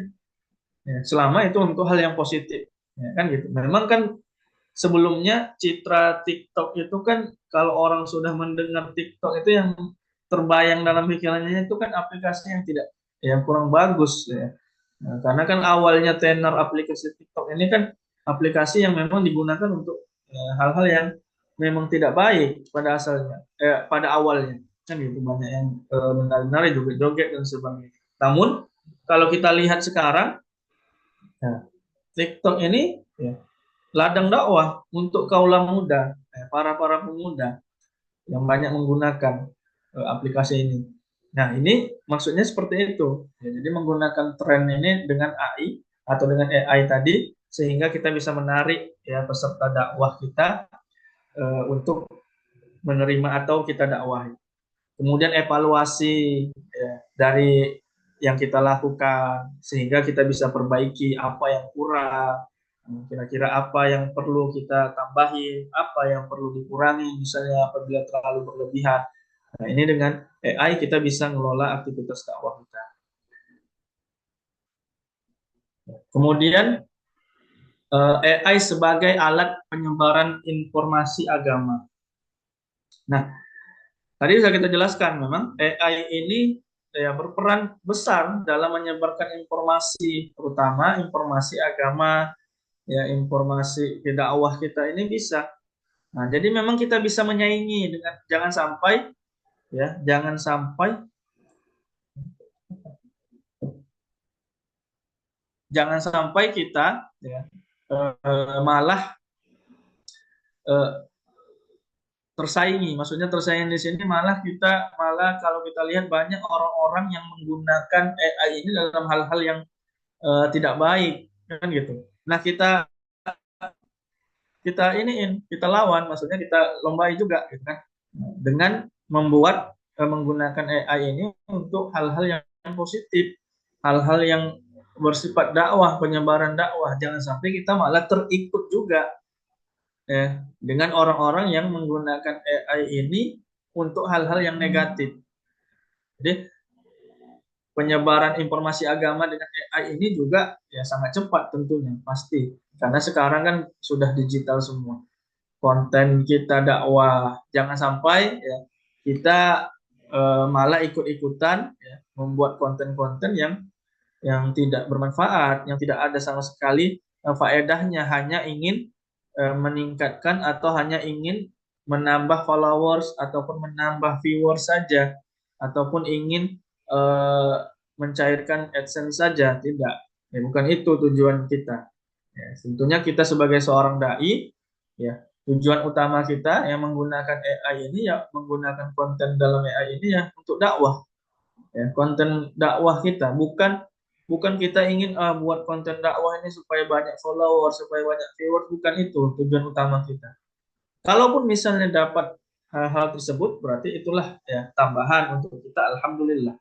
Ya, selama itu untuk hal yang positif. Ya, kan gitu. Memang kan sebelumnya citra TikTok itu kan kalau orang sudah mendengar TikTok itu yang terbayang dalam pikirannya itu kan aplikasi yang tidak, yang kurang bagus ya. Nah, karena kan awalnya tenar aplikasi TikTok ini kan aplikasi yang memang digunakan untuk hal-hal yang memang tidak baik pada asalnya, pada awalnya kan itu banyak yang menari-nari, joget-joget dan sebagainya. Namun kalau kita lihat sekarang, ya, TikTok ini ya, ladang dakwah untuk kaula muda, para pemuda yang banyak menggunakan aplikasi ini. Nah, ini maksudnya seperti itu. Ya, jadi menggunakan tren ini dengan AI atau dengan AI tadi sehingga kita bisa menarik ya peserta dakwah kita untuk menerima atau kita dakwahi. Kemudian evaluasi ya, dari yang kita lakukan sehingga kita bisa perbaiki apa yang kurang. Kira-kira apa yang perlu kita tambahin, apa yang perlu dikurangi, misalnya apabila terlalu berlebihan. Nah, ini dengan AI kita bisa ngelola aktivitas dakwah kita. Kemudian AI sebagai alat penyebaran informasi agama. Nah, tadi sudah kita jelaskan memang AI ini ya berperan besar dalam menyebarkan informasi, terutama informasi agama, ya informasi dakwah kita ini bisa. Nah, jadi memang kita bisa menyaingi dengan jangan sampai kita ya, malah eh, tersaingi. Maksudnya tersaingi di sini malah kalau kita lihat banyak orang-orang yang menggunakan AI ini dalam hal-hal yang tidak baik kan gitu. Nah, kita lawan, maksudnya kita lombai juga gitu kan. Dengan menggunakan AI ini untuk hal-hal yang positif, hal-hal yang bersifat dakwah, penyebaran dakwah. Jangan sampai kita malah terikut juga ya dengan orang-orang yang menggunakan AI ini untuk hal-hal yang negatif. Jadi penyebaran informasi agama dengan AI ini juga ya sangat cepat tentunya pasti karena sekarang kan sudah digital semua. Konten kita dakwah jangan sampai ya kita malah ikut-ikutan ya, membuat konten-konten yang tidak bermanfaat, yang tidak ada sama sekali faedahnya, hanya ingin meningkatkan atau hanya ingin menambah followers ataupun menambah viewers saja, ataupun ingin eh, mencairkan AdSense saja, tidak. Ya, bukan itu tujuan kita. Ya, tentunya kita sebagai seorang dai, ya tujuan utama kita yang menggunakan AI ini ya menggunakan konten dalam AI ini ya untuk dakwah, ya konten dakwah kita bukan bukan kita ingin buat konten dakwah ini supaya banyak follower supaya banyak viewers, bukan itu tujuan utama kita. Kalaupun misalnya dapat hal-hal tersebut berarti itulah ya tambahan untuk kita, alhamdulillah.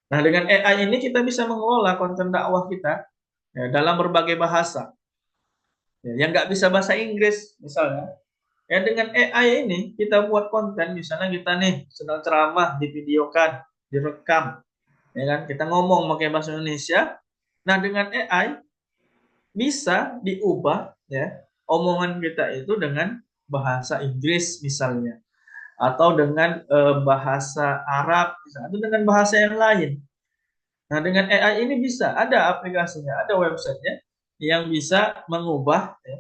Nah, dengan AI ini kita bisa mengelola konten dakwah kita ya, dalam berbagai bahasa ya, yang nggak bisa bahasa Inggris misalnya ya, dengan AI ini kita buat konten, misalnya kita nih sedang ceramah, divideokan, direkam, ya kan kita ngomong pakai bahasa Indonesia. Nah, dengan AI bisa diubah ya omongan kita itu dengan bahasa Inggris misalnya, atau dengan bahasa Arab misalnya, atau dengan bahasa yang lain. Nah, dengan AI ini bisa ada aplikasinya, ada websitenya yang bisa mengubah ya,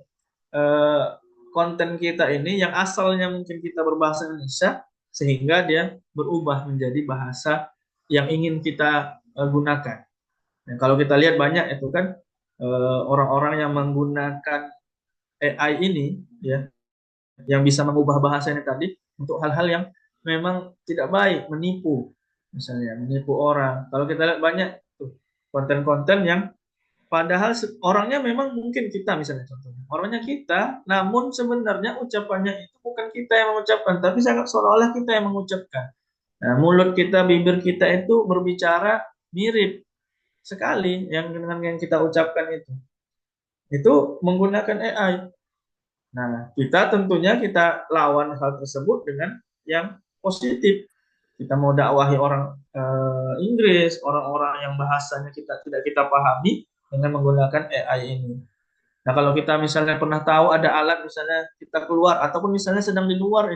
eh, konten kita ini yang asalnya mungkin kita berbahasa Indonesia sehingga dia berubah menjadi bahasa yang ingin kita gunakan. Nah, kalau kita lihat banyak itu kan orang-orang yang menggunakan AI ini ya, yang bisa mengubah bahasanya tadi untuk hal-hal yang memang tidak baik, menipu, misalnya menipu orang. Kalau kita lihat banyak tuh konten-konten yang padahal orangnya memang mungkin kita, misalnya contohnya orangnya kita, namun sebenarnya ucapannya itu bukan kita yang mengucapkan, tapi sangat seolah-olah kita yang mengucapkan. Nah, mulut kita, bibir kita itu berbicara mirip sekali yang dengan yang kita ucapkan itu menggunakan AI. Nah, kita tentunya kita lawan hal tersebut dengan yang positif. Kita mau dakwahi orang Inggris, orang-orang yang bahasanya kita tidak kita pahami dengan menggunakan AI ini. Nah, kalau kita misalnya pernah tahu ada alat misalnya kita keluar ataupun misalnya sedang di luar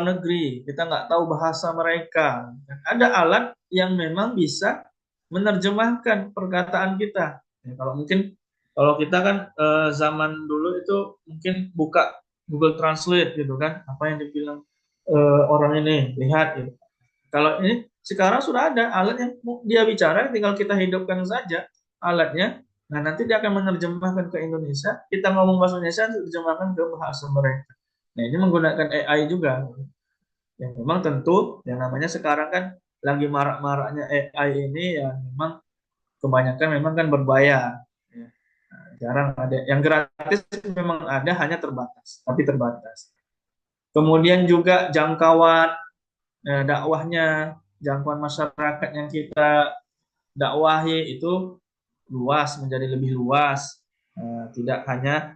negeri, kita nggak tahu bahasa mereka. Ada alat yang memang bisa menerjemahkan perkataan kita. Ya, kalau kita kan zaman dulu itu mungkin buka Google Translate gitu kan, apa yang dibilang orang ini lihat gitu. Kalau ini sekarang sudah ada alat yang dia bicara, tinggal kita hidupkan saja alatnya. Nah, nanti dia akan menerjemahkan ke Indonesia. Kita ngomong bahasa Indonesia, terjemahkan ke bahasa mereka. Nah, ini menggunakan AI juga. Yang memang tentu yang namanya sekarang kan lagi marak-maraknya AI ini ya memang kebanyakan memang kan berbayar. Ya. Nah, jarang ada yang gratis, memang ada hanya terbatas, tapi terbatas. Kemudian juga jangkauan dakwahnya, jangkauan masyarakat yang kita dakwahi itu luas, menjadi lebih luas. Tidak hanya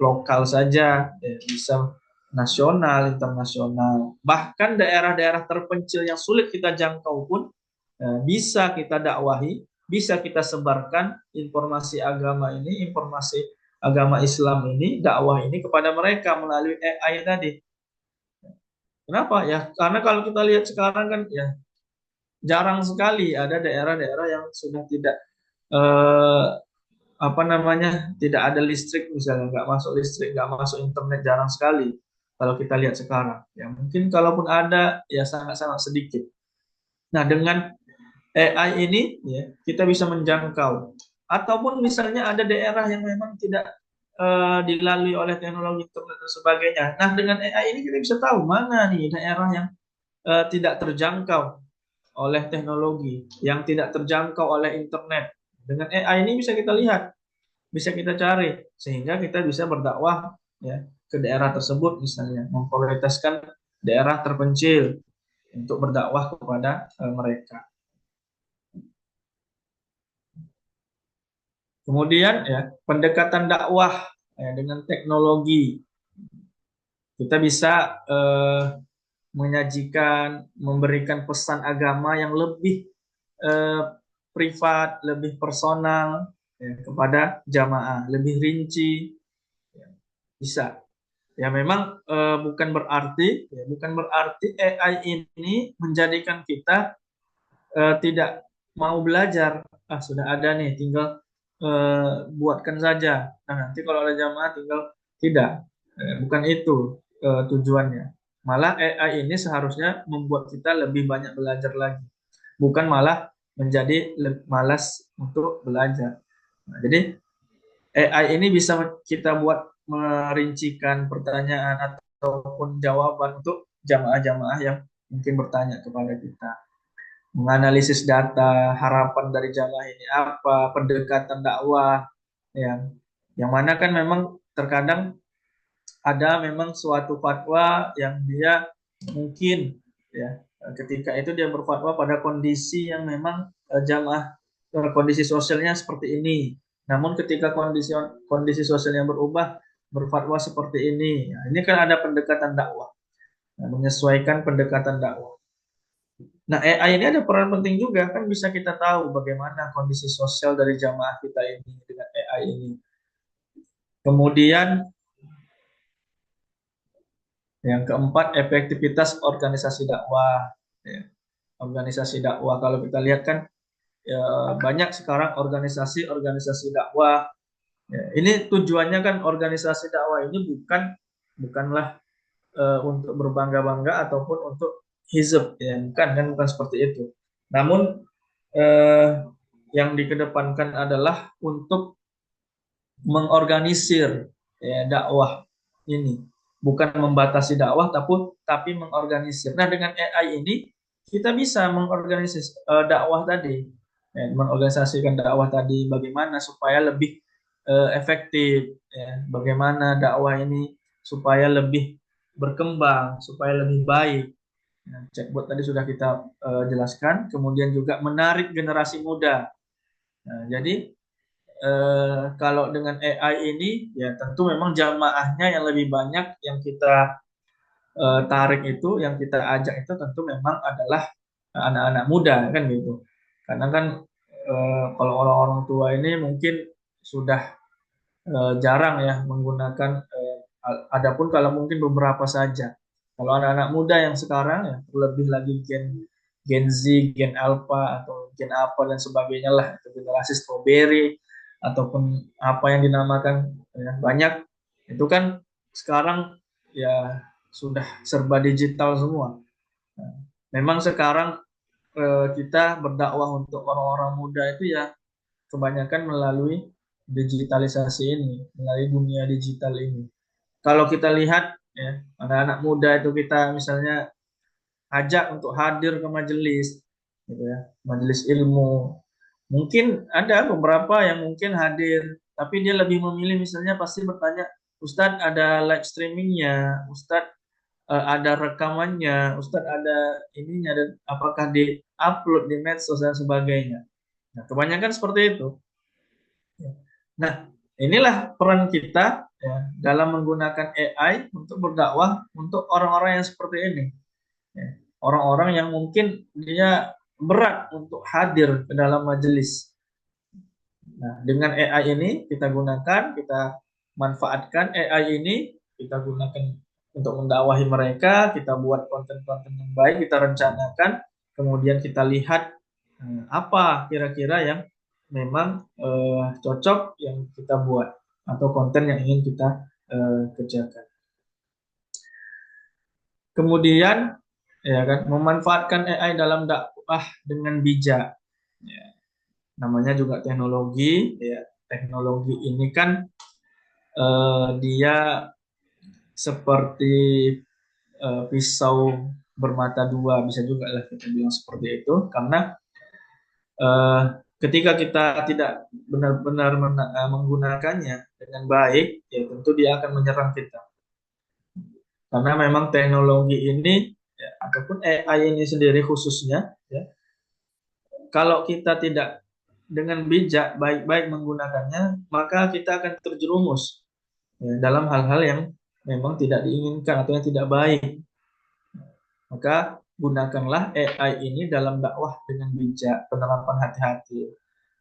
lokal saja, bisa nasional, internasional. Bahkan daerah-daerah terpencil yang sulit kita jangkau pun bisa kita dakwahi, bisa kita sebarkan informasi agama ini, informasi agama Islam ini, dakwah ini kepada mereka melalui AI tadi. Kenapa ya? Karena kalau kita lihat sekarang kan ya jarang sekali ada daerah-daerah yang sudah tidak eh, apa namanya, tidak ada listrik misalnya, nggak masuk listrik, nggak masuk internet, jarang sekali kalau kita lihat sekarang. Ya mungkin kalaupun ada ya sangat-sangat sedikit. Nah dengan AI ini ya kita bisa menjangkau. Ataupun misalnya ada daerah yang memang tidak dilalui oleh teknologi internet dan sebagainya. Nah dengan AI ini kita bisa tahu mana nih daerah yang tidak terjangkau oleh teknologi, yang tidak terjangkau oleh internet. Dengan AI ini bisa kita lihat, bisa kita cari, sehingga kita bisa berdakwah ya ke daerah tersebut, misalnya memprioritaskan daerah terpencil untuk berdakwah kepada mereka. Kemudian ya pendekatan dakwah ya, dengan teknologi kita bisa menyajikan, memberikan pesan agama yang lebih eh, privat, lebih personal ya, kepada jamaah, lebih rinci, ya, bisa. Ya memang bukan berarti AI ini menjadikan kita tidak mau belajar. Ah sudah ada nih, tinggal buatkan saja. Nah nanti kalau ada jamaah tinggal tidak. Bukan itu tujuannya. Malah AI ini seharusnya membuat kita lebih banyak belajar lagi, bukan malah menjadi malas untuk belajar. Nah, jadi AI ini bisa kita buat merincikan pertanyaan ataupun jawaban untuk jamaah-jamaah yang mungkin bertanya kepada kita. Menganalisis data, harapan dari jamaah ini apa, pendekatan dakwah, yang mana kan memang terkadang ada memang suatu fatwa yang dia mungkin ya ketika itu dia berfatwa pada kondisi yang memang jamaah kondisi sosialnya seperti ini. Namun ketika kondisi kondisi sosialnya berubah, berfatwa seperti ini. Ya, ini kan ada pendekatan dakwah, ya, menyesuaikan pendekatan dakwah. Nah, AI ini ada peran penting juga, kan bisa kita tahu bagaimana kondisi sosial dari jamaah kita ini dengan AI ini. Kemudian yang keempat, efektivitas organisasi dakwah. Ya, organisasi dakwah kalau kita lihat kan ya, banyak sekarang organisasi-organisasi dakwah. Ya, ini tujuannya kan organisasi dakwah ini bukanlah untuk berbangga-bangga ataupun untuk hizb, ya bukan seperti itu. Namun eh, yang dikedepankan adalah untuk mengorganisir ya, dakwah ini, bukan membatasi dakwah tapi mengorganisir. Nah dengan AI ini kita bisa mengorganisir dakwah tadi, ya, mengorganisasikan dakwah tadi bagaimana supaya lebih efektif, ya, bagaimana dakwah ini supaya lebih berkembang, supaya lebih baik. Nah, chatbot tadi sudah kita jelaskan, kemudian juga menarik generasi muda. Nah, jadi kalau dengan AI ini ya tentu memang jamaahnya yang lebih banyak yang kita tarik itu, yang kita ajak itu tentu memang adalah anak-anak muda kan gitu. Karena kan kalau orang-orang tua ini mungkin sudah jarang ya menggunakan adapun kalau mungkin beberapa saja. Kalau anak-anak muda yang sekarang ya lebih lagi Gen Z, Gen Alpha atau Gen apa dan sebagainya lah, itu generasi strawberry ataupun apa yang dinamakan ya, banyak itu kan sekarang ya sudah serba digital semua. Nah, memang sekarang kita berdakwah untuk orang-orang muda itu ya kebanyakan melalui digitalisasi ini, melalui dunia digital ini. Kalau kita lihat ya, anak-anak muda itu kita misalnya ajak untuk hadir ke majelis, gitu ya, majelis ilmu. Mungkin ada beberapa yang mungkin hadir, tapi dia lebih memilih misalnya pasti bertanya, Ustadz ada live streamingnya, Ustadz ada rekamannya, Ustadz ada ininya dan apakah di upload di medsos dan sebagainya. Nah, kebanyakan seperti itu. Nah, inilah peran kita ya, dalam menggunakan AI untuk berdakwah untuk orang-orang yang seperti ini. Ya. Orang-orang yang mungkin dia berat untuk hadir ke dalam majelis. Nah, dengan AI ini kita gunakan, kita manfaatkan AI ini, kita gunakan untuk mendakwahi mereka, kita buat konten-konten yang baik, kita rencanakan, kemudian kita lihat apa kira-kira yang memang cocok yang kita buat atau konten yang ingin kita kerjakan. Kemudian ya kan memanfaatkan AI dalam dakwah dengan bijak. Ya, namanya juga teknologi. Ya, teknologi ini kan dia seperti pisau bermata dua, bisa juga lah kita bilang seperti itu, karena eh, ketika kita tidak benar-benar menggunakannya dengan baik, ya tentu dia akan menyerang kita. Karena memang teknologi ini ya, ataupun AI ini sendiri khususnya, ya, kalau kita tidak dengan bijak baik-baik menggunakannya, maka kita akan terjerumus ya, dalam hal-hal yang memang tidak diinginkan atau yang tidak baik. Maka gunakanlah AI ini dalam dakwah dengan bijak, penerapan hati-hati.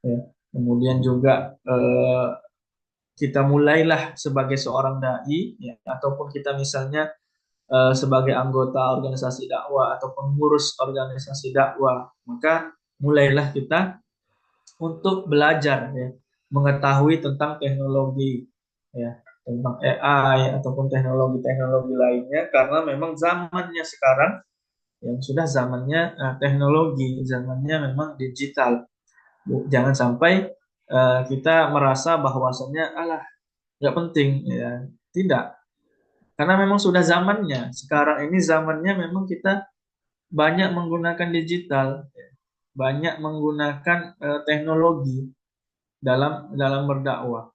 Ya. Kemudian juga kita mulailah sebagai seorang dai, ya, ataupun kita misalnya sebagai anggota organisasi dakwah atau pengurus organisasi dakwah, maka mulailah kita untuk belajar, ya, mengetahui tentang teknologi, ya, tentang AI ataupun teknologi-teknologi lainnya, karena memang zamannya sekarang yang sudah zamannya teknologi, zamannya memang digital. Jangan sampai kita merasa bahwasannya alah nggak penting, ya tidak, karena memang sudah zamannya. Sekarang ini zamannya memang kita banyak menggunakan digital, ya. Banyak menggunakan teknologi dalam berdakwah.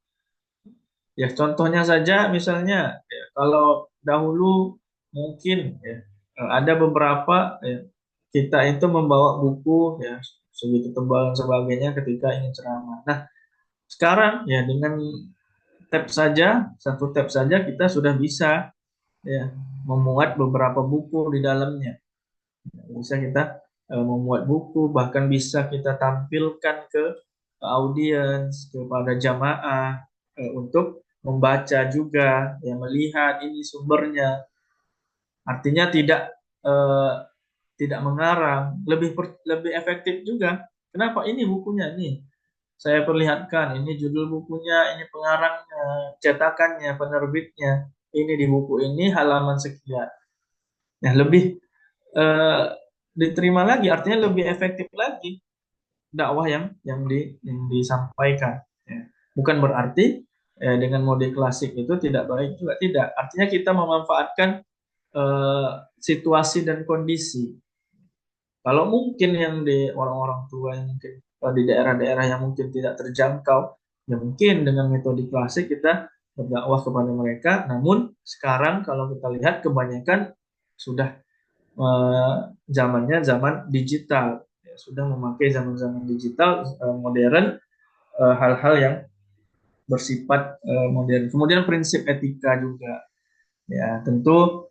Ya contohnya saja misalnya ya, kalau dahulu mungkin ya, ada beberapa ya, kita itu membawa buku ya segitu tebal dan sebagainya ketika ingin ceramah. Nah, sekarang ya dengan tab saja, satu tab saja kita sudah bisa ya memuat beberapa buku di dalamnya. Bisa kita memuat buku, bahkan bisa kita tampilkan ke audiens, kepada jamaah untuk membaca juga, ya melihat ini sumbernya. Artinya eh, tidak mengarang, lebih efektif juga. Kenapa ini bukunya nih? Saya perlihatkan, ini judul bukunya, ini pengarangnya, cetakannya, penerbitnya. Ini di buku ini halaman sekian. Nah, lebih eh, diterima lagi, artinya lebih efektif lagi dakwah yang disampaikan. Ya. Bukan berarti dengan mode klasik itu tidak baik juga, tidak. Artinya kita memanfaatkan situasi dan kondisi. Kalau mungkin yang di orang-orang tua yang mungkin di daerah-daerah yang mungkin tidak terjangkau, ya mungkin dengan metode klasik kita berdakwah kepada mereka. Namun sekarang kalau kita lihat kebanyakan sudah zamannya zaman digital, ya, sudah memakai zaman-zaman digital modern, hal-hal yang bersifat modern. Kemudian prinsip etika juga, ya tentu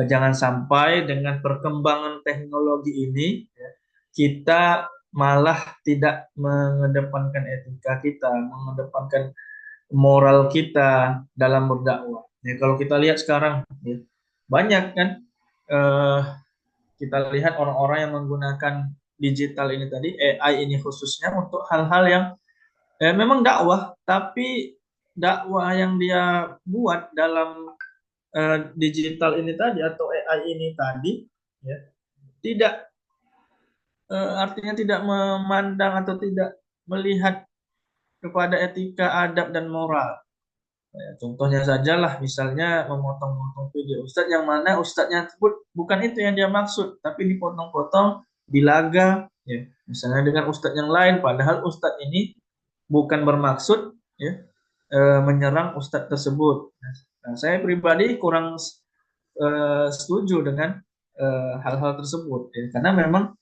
jangan sampai dengan perkembangan teknologi ini ya, kita malah tidak mengedepankan etika kita, mengedepankan moral kita dalam berdakwah. Ya, kalau kita lihat sekarang, ya, banyak kan eh, kita lihat orang-orang yang menggunakan digital ini tadi, AI ini khususnya untuk hal-hal yang memang dakwah, tapi dakwah yang dia buat dalam digital ini tadi atau AI ini tadi, ya, tidak artinya tidak memandang atau tidak melihat kepada etika, adab dan moral. Ya, contohnya sajalah misalnya memotong-potong video Ustadz yang mana Ustadznya tersebut bukan itu yang dia maksud, tapi dipotong-potong, dilaga, ya. Misalnya dengan Ustadz yang lain, padahal Ustadz ini bukan bermaksud ya menyerang Ustadz tersebut. Nah, saya pribadi kurang setuju dengan hal-hal tersebut, ya. Karena memang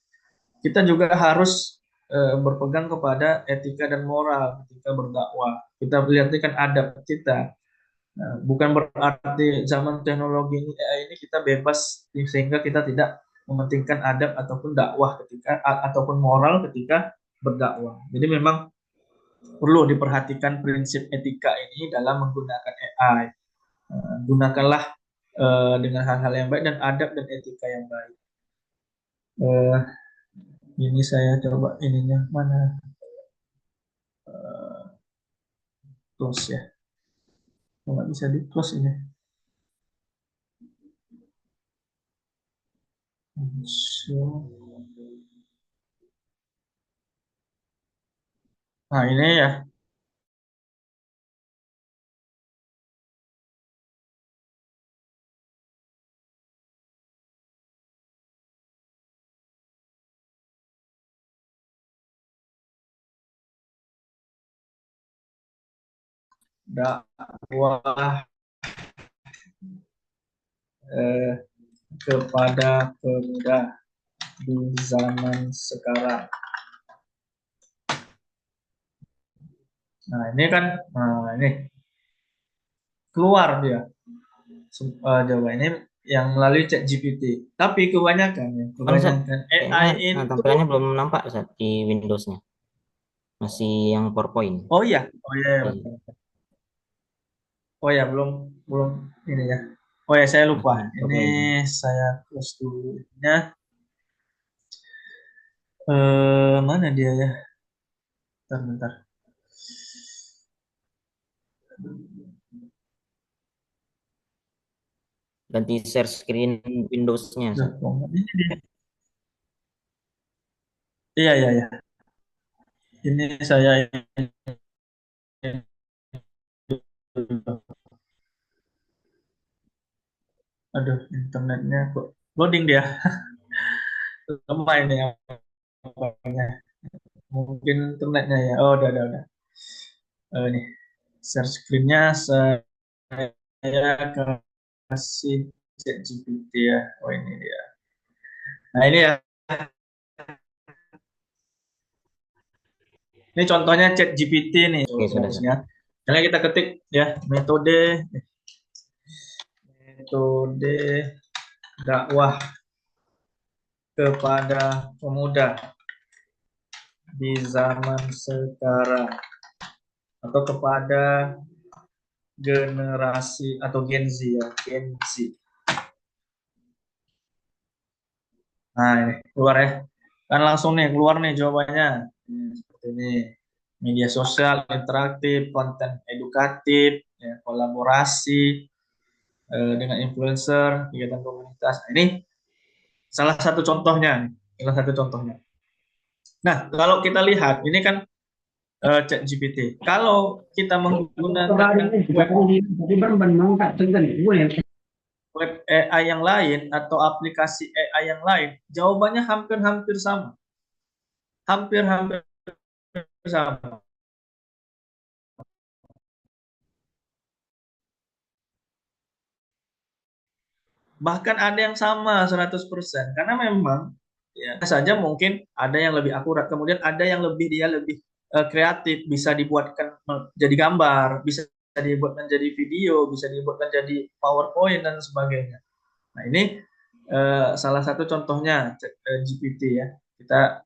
kita juga harus berpegang kepada etika dan moral ketika berdakwah. Kita lihat ini kan adab kita. Nah, bukan berarti zaman teknologi ini AI ini kita bebas sehingga kita tidak mementingkan adab ataupun dakwah ketika ataupun moral ketika berdakwah. Jadi memang perlu diperhatikan prinsip etika ini dalam menggunakan AI. Gunakanlah dengan hal-hal yang baik dan adab dan etika yang baik. Eh, ini saya coba ininya mana close ya. Nggak bisa di close ini. So, nah ini ya dakwah eh, kepada pemuda di zaman sekarang. Nah ini kan, nah ini keluar dia jawabannya yang melalui chat GPT. Tapi kebanyakan ya, Kan Ustaz, kebanyakan kayaknya AI itu, tampilannya belum nampak Ustaz di Windows-nya. Masih yang PowerPoint. oh iya, oh iya, iya, Iya. betul. Oh ya, belum belum ini ya. Oh ya, saya lupa. Masih Ini PowerPoint. saya close dulu. Mana dia ya? Bentar, bentar. Ganti share screen Windows-nya Duh, Ustaz. ini dia. Iya, iya, iya. Ini saya aduh, internetnya kok loading dia. Lama ini apanya. Mungkin internetnya ya. Oh, udah. Nih, share screen-nya saya kasih chat GPT ya. Oh, ini dia. Nah, ini ya. Ini contohnya chat GPT nih, Oke, sudah Ustaz. bagusnya. Misalnya kita ketik ya metode dakwah kepada pemuda di zaman sekarang atau kepada generasi atau Gen Z ya, Gen Z. Nah, ini keluar ya. Kan langsung nih keluar nih jawabannya. Seperti ini. Media sosial interaktif, konten edukatif, ya, kolaborasi dengan influencer, kegiatan komunitas. Nah, ini salah satu contohnya. Salah satu contohnya. Nah, kalau kita lihat, ini kan chat GPT. Kalau kita menggunakan web AI yang lain atau aplikasi AI yang lain, jawabannya hampir-hampir sama. Hampir-hampir sama. Bahkan ada yang sama 100%. Karena memang ya saja mungkin ada yang lebih akurat, kemudian ada yang lebih kreatif, bisa dibuatkan jadi gambar, bisa dibuatkan jadi video, bisa dibuatkan jadi PowerPoint dan sebagainya. Nah, ini salah satu contohnya GPT ya. Kita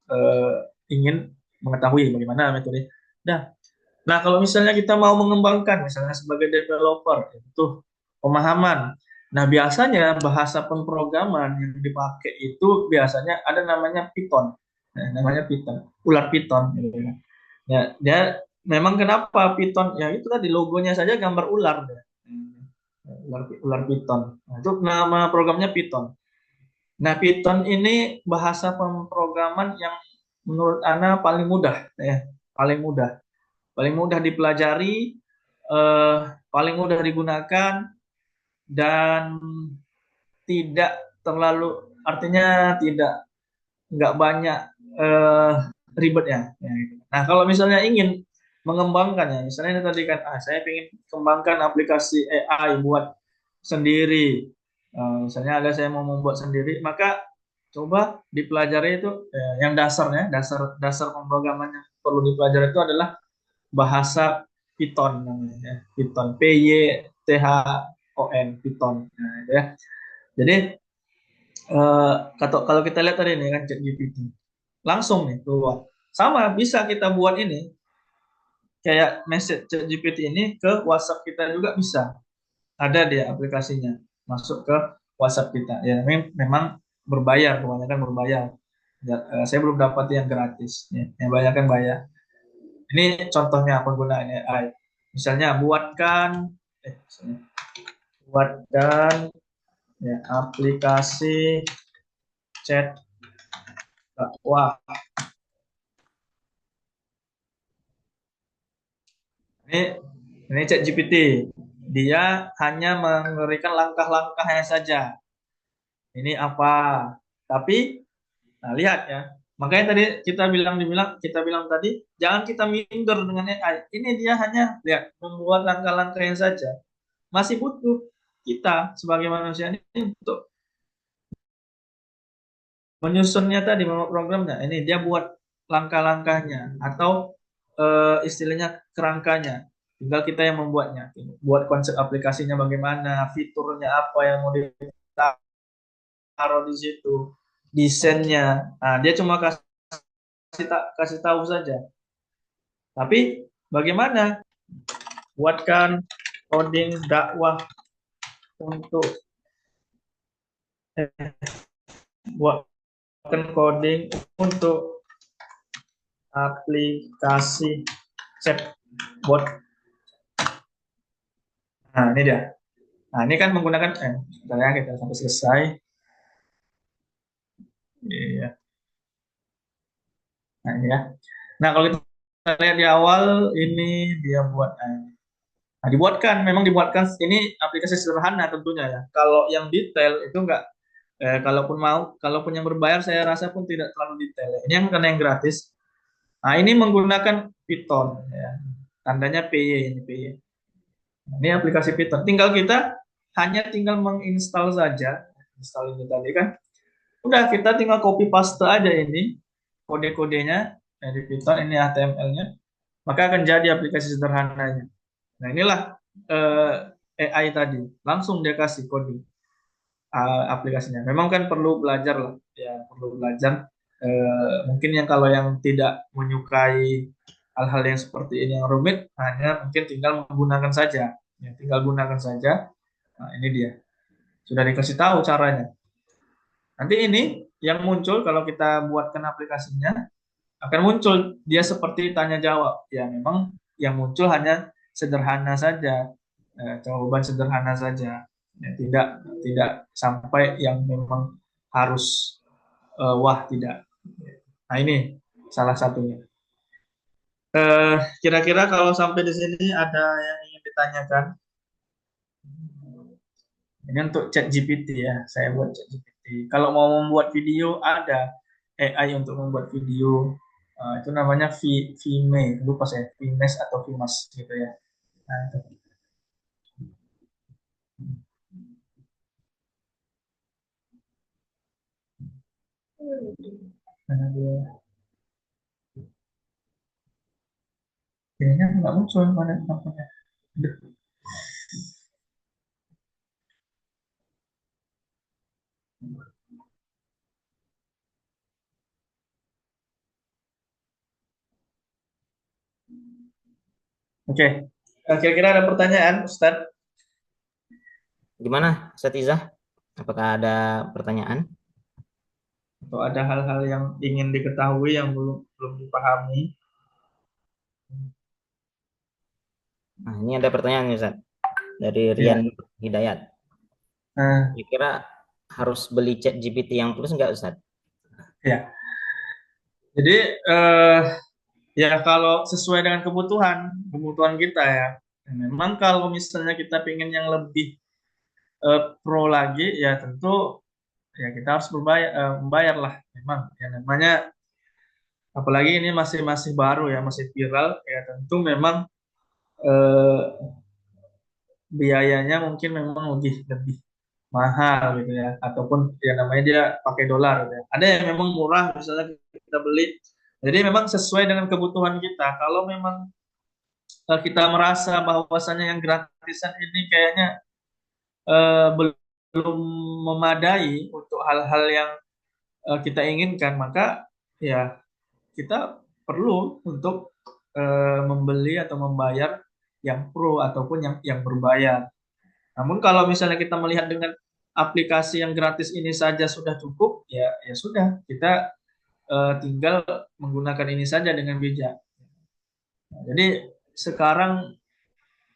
ingin mengetahui bagaimana metode. Nah, kalau misalnya kita mau mengembangkan, misalnya sebagai developer, itu pemahaman. Nah, biasanya bahasa pemrograman yang dipakai itu biasanya ada namanya Python. Nah, namanya Python, ular Python. Gitu ya. Ya, dia memang kenapa Python? Ya itu tadi logonya saja gambar ular. Ya. Ular Python. Nah, itu nama programnya Python. Nah, Python ini bahasa pemrograman yang menurut Ana paling mudah, ya, paling mudah dipelajari, paling mudah digunakan, dan tidak terlalu, artinya tidak nggak banyak eh, ribetnya. Ya, gitu. Nah, kalau misalnya ingin mengembangkan ya, misalnya ini tadi kan, saya ingin kembangkan aplikasi AI buat sendiri. Misalnya ada saya mau membuat sendiri, maka coba dipelajari itu yang dasarnya, dasar dasar pemrograman yang perlu dipelajari itu adalah bahasa Python namanya, ya. Python, Python, Python. Nah, itu ya. Jadi kalau kita lihat tadi ini kan ChatGPT, langsung nih keluar. Sama bisa kita buat ini kayak message ChatGPT ini ke WhatsApp kita juga bisa. Ada dia aplikasinya masuk ke WhatsApp kita. Ya memang berbayar, kebanyakan berbayar. Ya, saya belum dapat yang gratis. Ya, yang banyak kan bayar. Ini contohnya penggunaan AI. Misalnya misalnya, buatkan ya, aplikasi chat dakwah. Ini ini chat GPT. Dia hanya memberikan langkah-langkahnya saja. Ini apa? Tapi nah, lihat ya. Makanya tadi kita bilang tadi jangan kita minder dengan AI. Ini dia hanya lihat membuat langkah-langkahnya saja. Masih butuh kita sebagai manusia ini untuk menyusunnya tadi membuat programnya. Ini dia buat langkah-langkahnya atau istilahnya kerangkanya. Tinggal kita yang membuatnya. Buat konsep aplikasinya bagaimana, fiturnya apa yang mau ditaruh di situ, desainnya. Nah, dia cuma kasih tahu saja. Tapi bagaimana buatkan coding dakwah untuk buatkan coding untuk aplikasi chatbot. Nah, ini dia. Nah, ini kan menggunakan sebentar ya kita sampai selesai. Iya. Nah, ini ya. Nah, kalau kita lihat di awal ini dia buat nah, memang dibuatkan ini aplikasi sederhana tentunya ya. Kalau yang detail itu enggak kalaupun yang berbayar saya rasa pun tidak terlalu detail. Ini yang karena yang gratis. Nah, ini menggunakan Python ya. Tandanya PY ini PY. Ini aplikasi Python. Tinggal menginstal saja. Install ini tadi kan. Udah kita tinggal copy paste aja ini kode-kodenya dari Python, ini HTML-nya. Maka akan jadi aplikasi sederhananya. Nah, inilah AI tadi. Langsung dia kasih kode aplikasinya. Memang kan perlu belajar lah, ya perlu belajar. Mungkin kalau yang tidak menyukai hal-hal yang seperti ini yang rumit, hanya mungkin tinggal menggunakan saja. Ya, tinggal gunakan saja. Nah, ini dia. Sudah dikasih tahu caranya. Nanti ini yang muncul kalau kita buatkan aplikasinya akan muncul dia seperti tanya jawab. Ya memang yang muncul hanya sederhana saja, jawaban sederhana saja. Ya, tidak sampai yang memang harus wah tidak. Nah ini salah satunya. Kira-kira kalau sampai di sini ada yang ingin ditanyakan? Ini untuk chat GPT ya, saya buat chat GPT. Kalau mau membuat video ada AI untuk membuat video. Itu namanya Vime, lupa saya, Vimes atau Vimas gitu ya. Nah, itu. Nah, dia kayaknya nggak muncul mana namanya. Oke, kira-kira ada pertanyaan, Ustadz? Gimana, Ustaz? Apakah ada pertanyaan? Atau ada hal-hal yang ingin diketahui yang belum belum dipahami? Nah, ini ada pertanyaan Ustaz dari Rian Ya. Hidayat. Nah, Kira-kira harus beli chat GPT yang plus nggak Ustaz? ya. Jadi ya kalau sesuai dengan kebutuhan kita ya. Memang kalau misalnya kita pengen yang lebih pro lagi, ya tentu ya kita harus membayar lah. Memang ya namanya apalagi ini masih masih baru ya, masih viral ya tentu memang eh, biayanya mungkin memang lebih lebih. mahal gitu ya, ataupun ya namanya dia pakai dolar gitu ya. Ada yang memang murah misalnya kita beli. Jadi memang sesuai dengan kebutuhan kita. Kalau memang kita merasa bahwasanya yang gratisan ini kayaknya belum memadai untuk hal-hal yang kita inginkan, maka ya kita perlu untuk membeli atau membayar yang pro ataupun yang berbayar. Namun kalau misalnya kita melihat dengan aplikasi yang gratis ini saja sudah cukup, ya ya sudah kita tinggal menggunakan ini saja dengan bijak. Nah, jadi sekarang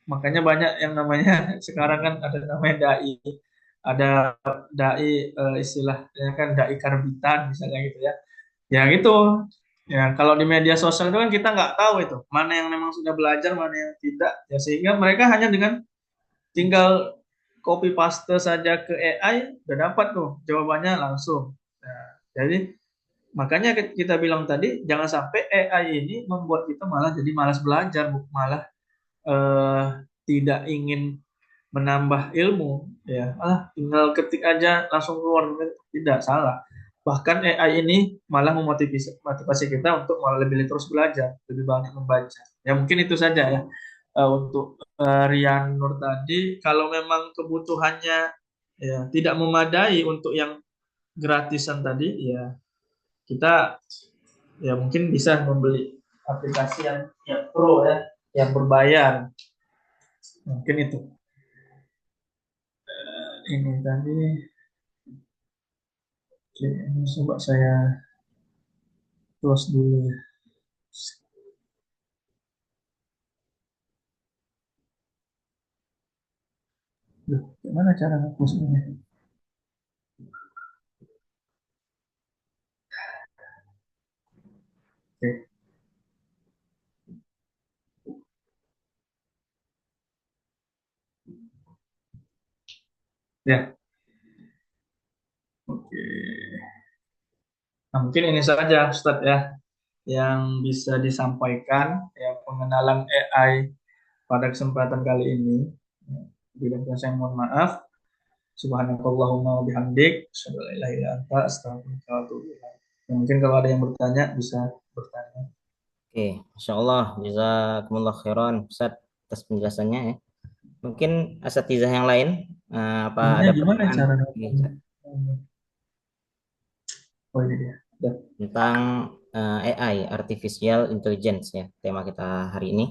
makanya banyak yang namanya sekarang kan ada namanya dai, ada dai istilahnya kan dai karbitan misalnya gitu ya. Ya gitu. Ya kalau di media sosial itu kan kita nggak tahu itu mana yang memang sudah belajar, mana yang tidak. Ya sehingga mereka hanya dengan tinggal copy paste saja ke AI udah dapat tuh jawabannya langsung. Nah, jadi makanya kita bilang tadi jangan sampai AI ini membuat kita malah jadi malas belajar, malah eh, tidak ingin menambah ilmu ya. Tinggal ketik aja langsung keluar, tidak salah. Bahkan AI ini malah memotivasi kita untuk malah lebih terus belajar, lebih banyak membaca. Ya mungkin itu saja ya. Untuk Rian Nur tadi, kalau memang kebutuhannya ya tidak memadai untuk yang gratisan tadi, ya kita ya mungkin bisa membeli aplikasi yang pro ya, yang berbayar. Mungkin itu. Ini tadi, oke, ini coba saya close dulu ya. Loh, gimana cara ngapusnya? Oke, ya, oke. Nah, mungkin ini saja, Ustadz ya, yang bisa disampaikan ya pengenalan AI pada kesempatan kali ini. Bila saya mohon maaf. Subhanakallahumma wa bihamdik, asyhadu an la ilaha illa anta, astaghfiruka wa atubu ilaik. Ya, mungkin kalau ada yang bertanya bisa bertanya. Oke, Masya Allah, jazakumullah khairan Ustaz atas penjelasannya ya. Mungkin asatizah yang lain, apa Ininya ada gimana pertanyaan cara lagi, Ustaz, Oh ini dia. Udah. tentang AI, Artificial Intelligence ya, tema kita hari ini.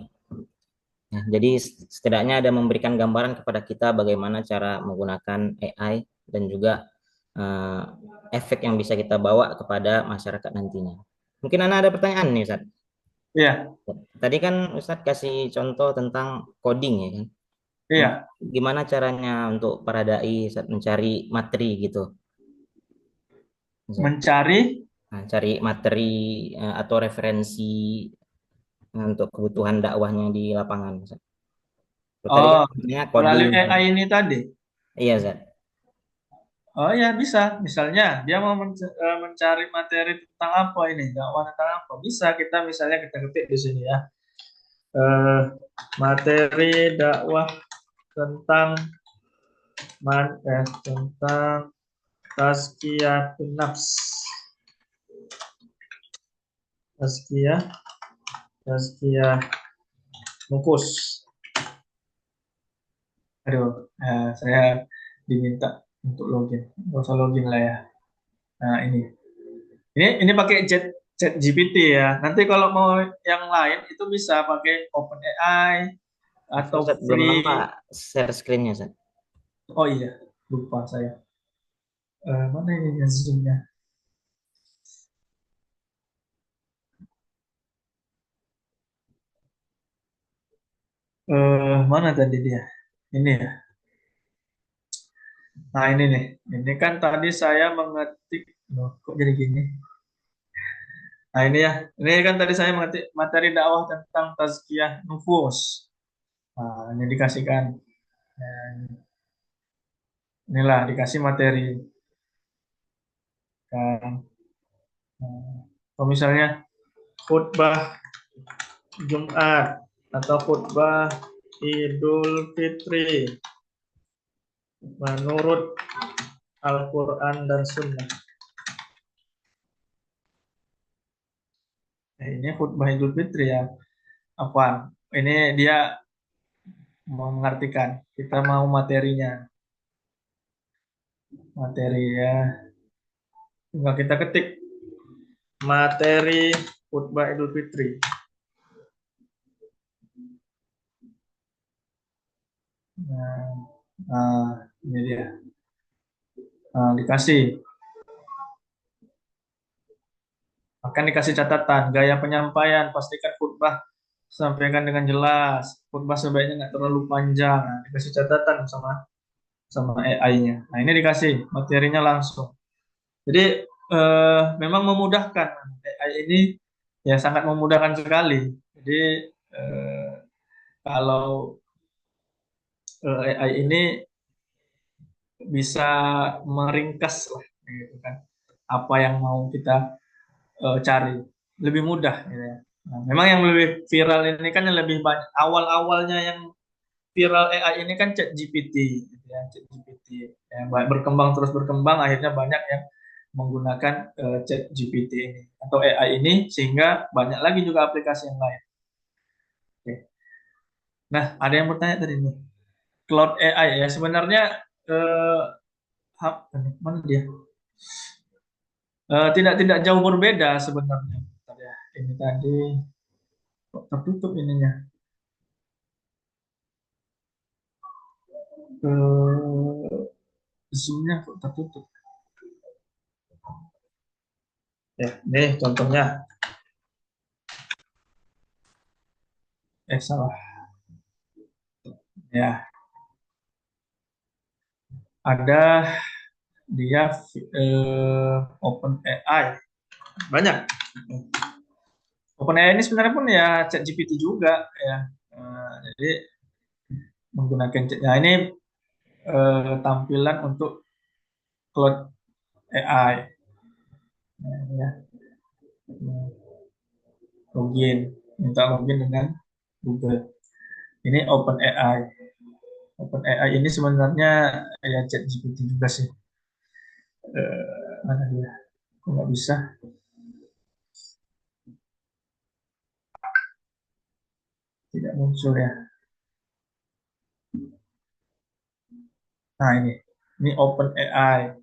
Ya, jadi setidaknya ada memberikan gambaran kepada kita bagaimana cara menggunakan AI dan juga eh, efek yang bisa kita bawa kepada masyarakat nantinya. Mungkin Anda ada pertanyaan nih, Ustaz. Iya, Tadi kan Ustadz kasih contoh tentang coding ya kan. Mungkin iya. gimana caranya untuk para dai saat mencari materi gitu, Ustadz. Mencari. Nah, cari materi atau referensi untuk kebutuhan dakwahnya di lapangan, Ustadz. Tadi kan Oh, sebenarnya melalui coding. AI ini tadi. Iya, Ustadz. Oh ya bisa. Misalnya dia mau mencari materi tentang apa ini, dakwah tentang apa. Bisa kita misalnya kita ketik di sini ya. Eh, Materi dakwah tentang tentang tazkiyatun nafs. Tazkiyah, tazkiyah nufus. Aduh, saya diminta untuk login. Nggak usah login lah ya. Nah, ini pakai chat GPT ya. Nanti kalau mau yang lain itu bisa pakai OpenAI Maaf, atau Ustadz, belum nampak free. share screen-nya, Ustadz. Oh iya, lupa saya. Mana ini ya Zoom-nya? Mana tadi dia? Ini ya. Nah ini nih. Ini kan tadi saya mengetik. Loh, kok jadi gini? Nah ini ya. Ini kan tadi saya mengetik materi dakwah tentang tazkiyah nufus. Nah, ini dikasihkan. Dan inilah dikasih materi kan. Nah, kalau misalnya khutbah Jumat atau khutbah Idul Fitri. menurut Al-Quran dan Sunnah. Ini khutbah Idul Fitri ya. Apa? Ini dia mengartikan. Kita mau materinya. Materi ya. Tinggal kita ketik materi khutbah Idul Fitri. Nah, ini dia. Dikasih. Akan dikasih catatan. Gaya penyampaian. Pastikan khutbah sampaikan dengan jelas. Khutbah sebaiknya nggak terlalu panjang. Nah, dikasih catatan sama AI-nya. Nah, ini dikasih materinya langsung. Jadi memang memudahkan. AI ini ya sangat memudahkan sekali. Jadi eh, kalau AI ini bisa meringkas lah, gitu kan, apa yang mau kita cari lebih mudah. Gitu ya. Nah, memang yang lebih viral ini kan yang lebih banyak awal-awalnya yang viral AI ini kan ChatGPT, gitu ya, ChatGPT yang berkembang terus berkembang akhirnya banyak yang menggunakan ChatGPT ini atau AI ini sehingga banyak lagi juga aplikasi yang lain. Oke. Nah, ada yang bertanya tadi nih, Cloud AI ya sebenarnya eh, mana dia? Tidak tidak jauh berbeda sebenarnya. Bentar ya, ini tadi kok tertutup ininya. Zoom-nya kok tertutup. Ya, nih contohnya. Salah. Ya, ada dia Open AI. Banyak. Open AI ini sebenarnya pun ya ChatGPT juga ya. Jadi menggunakan nah ini tampilan untuk Cloud AI. Nah, ya. Login, minta login dengan Google. Ini Open AI. Open AI ini sebenarnya ya ChatGPT juga sih. Mana dia? Kok nggak bisa? Tidak muncul ya. Nah ini Open AI.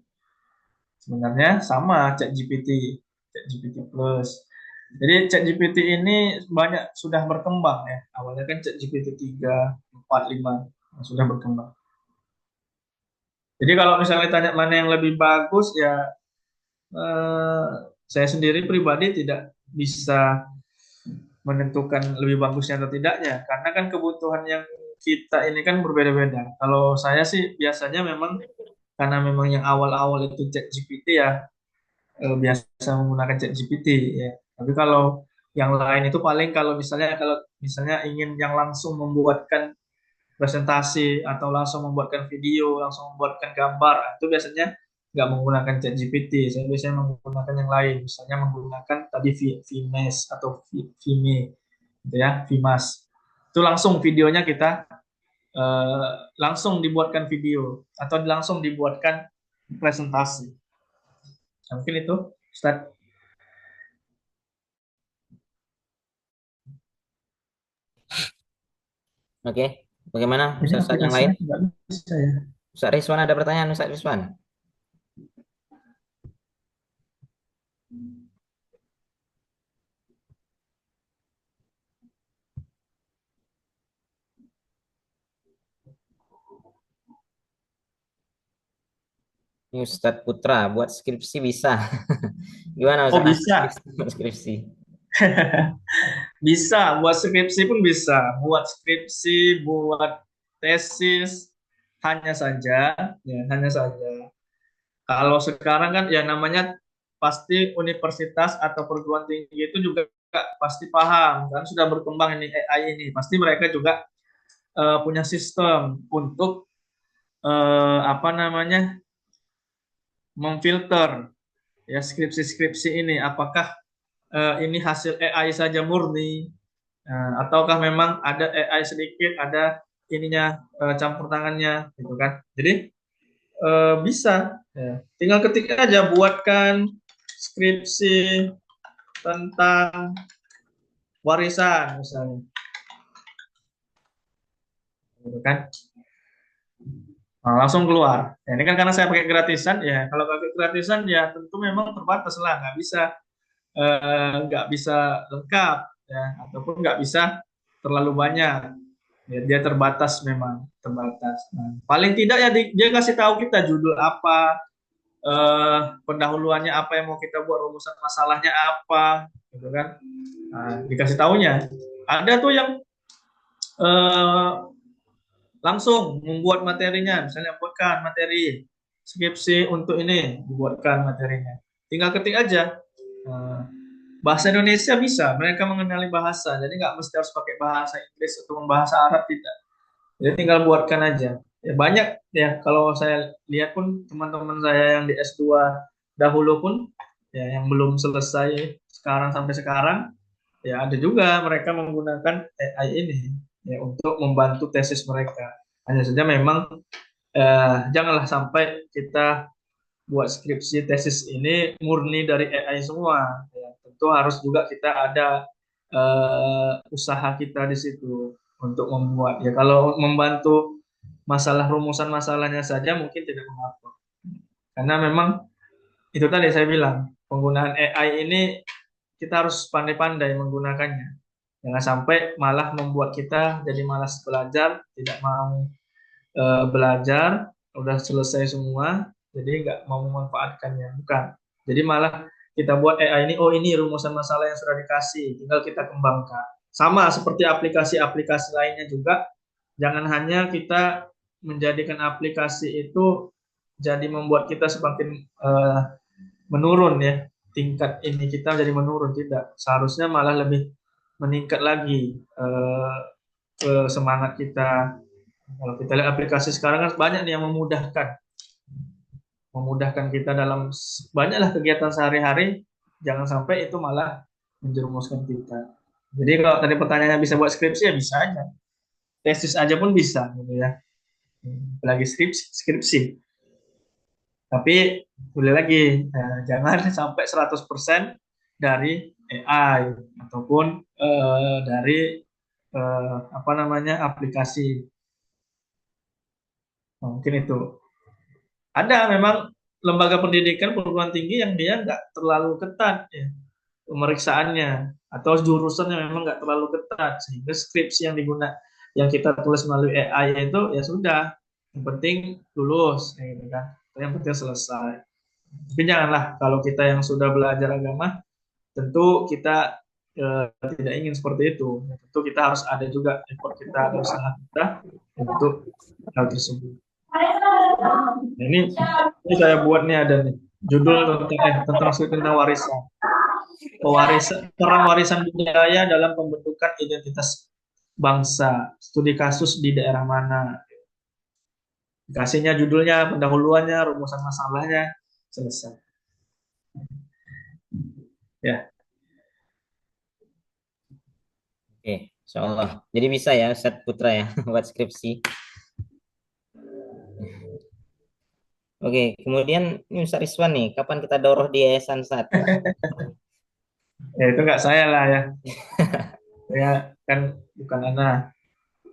Sebenarnya sama ChatGPT, ChatGPT Plus. Jadi ChatGPT ini banyak sudah berkembang ya. Awalnya kan ChatGPT 3, 4, 5 sudah berkembang. Jadi kalau misalnya tanya mana yang lebih bagus ya eh, saya sendiri pribadi tidak bisa menentukan lebih bagusnya atau tidaknya karena kan kebutuhan yang kita ini kan berbeda-beda. Kalau saya sih biasanya memang karena memang yang awal-awal itu ChatGPT ya biasa menggunakan ChatGPT ya. Tapi kalau yang lain itu paling kalau misalnya ingin yang langsung membuatkan presentasi atau langsung membuatkan video, langsung membuatkan gambar, itu biasanya nggak menggunakan ChatGPT. Saya biasanya menggunakan yang lain, misalnya menggunakan tadi Vmax atau Vime, gitu ya, Vimas. Itu langsung videonya kita langsung dibuatkan video atau langsung dibuatkan presentasi. Nah, mungkin itu, Ustaz. Oke, bagaimana Ini Ustaz yang lain? aplikasinya nggak bisa ya. Ustaz Rizwan ada pertanyaan Ustaz Rizwan? Ini Ustadz Putra buat skripsi bisa. Gimana Oh Ustadz? bisa, Buat skripsi. bisa. Buat skripsi pun bisa. Buat skripsi, buat tesis, hanya saja, ya hanya saja. Kalau sekarang kan ya namanya pasti universitas atau perguruan tinggi itu juga pasti paham kan sudah berkembang ini AI ini. Pasti mereka juga punya sistem untuk apa namanya memfilter ya skripsi-skripsi ini. Apakah ini hasil AI saja murni, ataukah memang ada AI sedikit, ada ininya campur tangannya, gitu kan? Jadi bisa. Ya. Tinggal ketik aja, buatkan skripsi tentang warisan misalnya, gitu kan? Nah, langsung keluar. Ya, ini kan karena saya pakai gratisan, ya. Kalau pakai gratisan, ya tentu memang terbatas lah, nggak bisa lengkap, ya, ataupun nggak bisa terlalu banyak. Ya, dia terbatas memang terbatas. Nah, paling tidak ya dia kasih tahu kita judul apa, pendahuluannya apa yang mau kita buat, rumusan masalahnya apa, gitu kan? Nah, dikasih tahunya. Ada tuh yang eh, langsung membuat materinya, misalnya buatkan materi skripsi untuk ini, dibuatkan materinya. Tinggal ketik aja. Eh, bahasa Indonesia bisa, mereka mengenali bahasa, jadi nggak mesti harus pakai bahasa Inggris atau bahasa Arab, tidak. Jadi tinggal buatkan aja. Ya banyak ya, kalau saya lihat pun teman-teman saya yang di S2 dahulu pun ya yang belum selesai sekarang sampai sekarang, ya ada juga mereka menggunakan AI ini ya untuk membantu tesis mereka. Hanya saja memang janganlah sampai kita buat skripsi tesis ini murni dari AI semua. Ya, tentu harus juga kita ada usaha kita di situ untuk membuat. Ya kalau membantu masalah rumusan masalahnya saja mungkin tidak mengapa. Karena memang itu tadi saya bilang penggunaan AI ini kita harus pandai-pandai menggunakannya. Jangan sampai malah membuat kita jadi malas belajar, tidak mau belajar, udah selesai semua, jadi nggak mau memanfaatkannya. Bukan. Jadi malah kita buat AI ini, oh ini rumusan masalah yang sudah dikasih, tinggal kita kembangkan. Sama seperti aplikasi-aplikasi lainnya juga, jangan hanya kita menjadikan aplikasi itu jadi membuat kita semakin menurun ya, tingkat ini kita jadi menurun, tidak. Seharusnya malah lebih meningkat lagi semangat kita. Kalau kita lihat aplikasi sekarang kan banyak nih yang memudahkan kita dalam banyaklah kegiatan sehari-hari. Jangan sampai itu malah menjerumuskan kita. Jadi kalau tadi pertanyaannya bisa buat skripsi ya bisa aja. Tesis aja pun bisa gitu ya. Apalagi skripsi. Tapi boleh lagi jangan sampai 100% dari AI ataupun dari apa namanya aplikasi. Nah, mungkin itu. Ada memang lembaga pendidikan perguruan tinggi yang dia nggak terlalu ketat ya pemeriksaannya, atau jurusannya memang nggak terlalu ketat sehingga skripsi yang kita tulis melalui AI itu ya sudah, yang penting lulus ya gitu kan, yang penting selesai. Tapi janganlah kalau kita yang sudah belajar agama, tentu kita tidak ingin seperti itu. Tentu kita harus ada juga effort kita, ada usaha kita untuk hal tersebut. Nah, ini saya buat nih, ada nih judul tentang warisan. Peran warisan budaya dalam pembentukan identitas bangsa. Studi kasus di daerah mana? Dikasihnya judulnya, pendahuluannya, rumusan masalahnya, selesai. Ya, Oke, insya Allah. Jadi bisa ya Ustadz Putra ya buat skripsi. Oke, kemudian ini Ustadz Rizwan nih, kapan kita daurah di Yayasan Ustadz? ya itu nggak saya lah ya. Saya kan bukan anak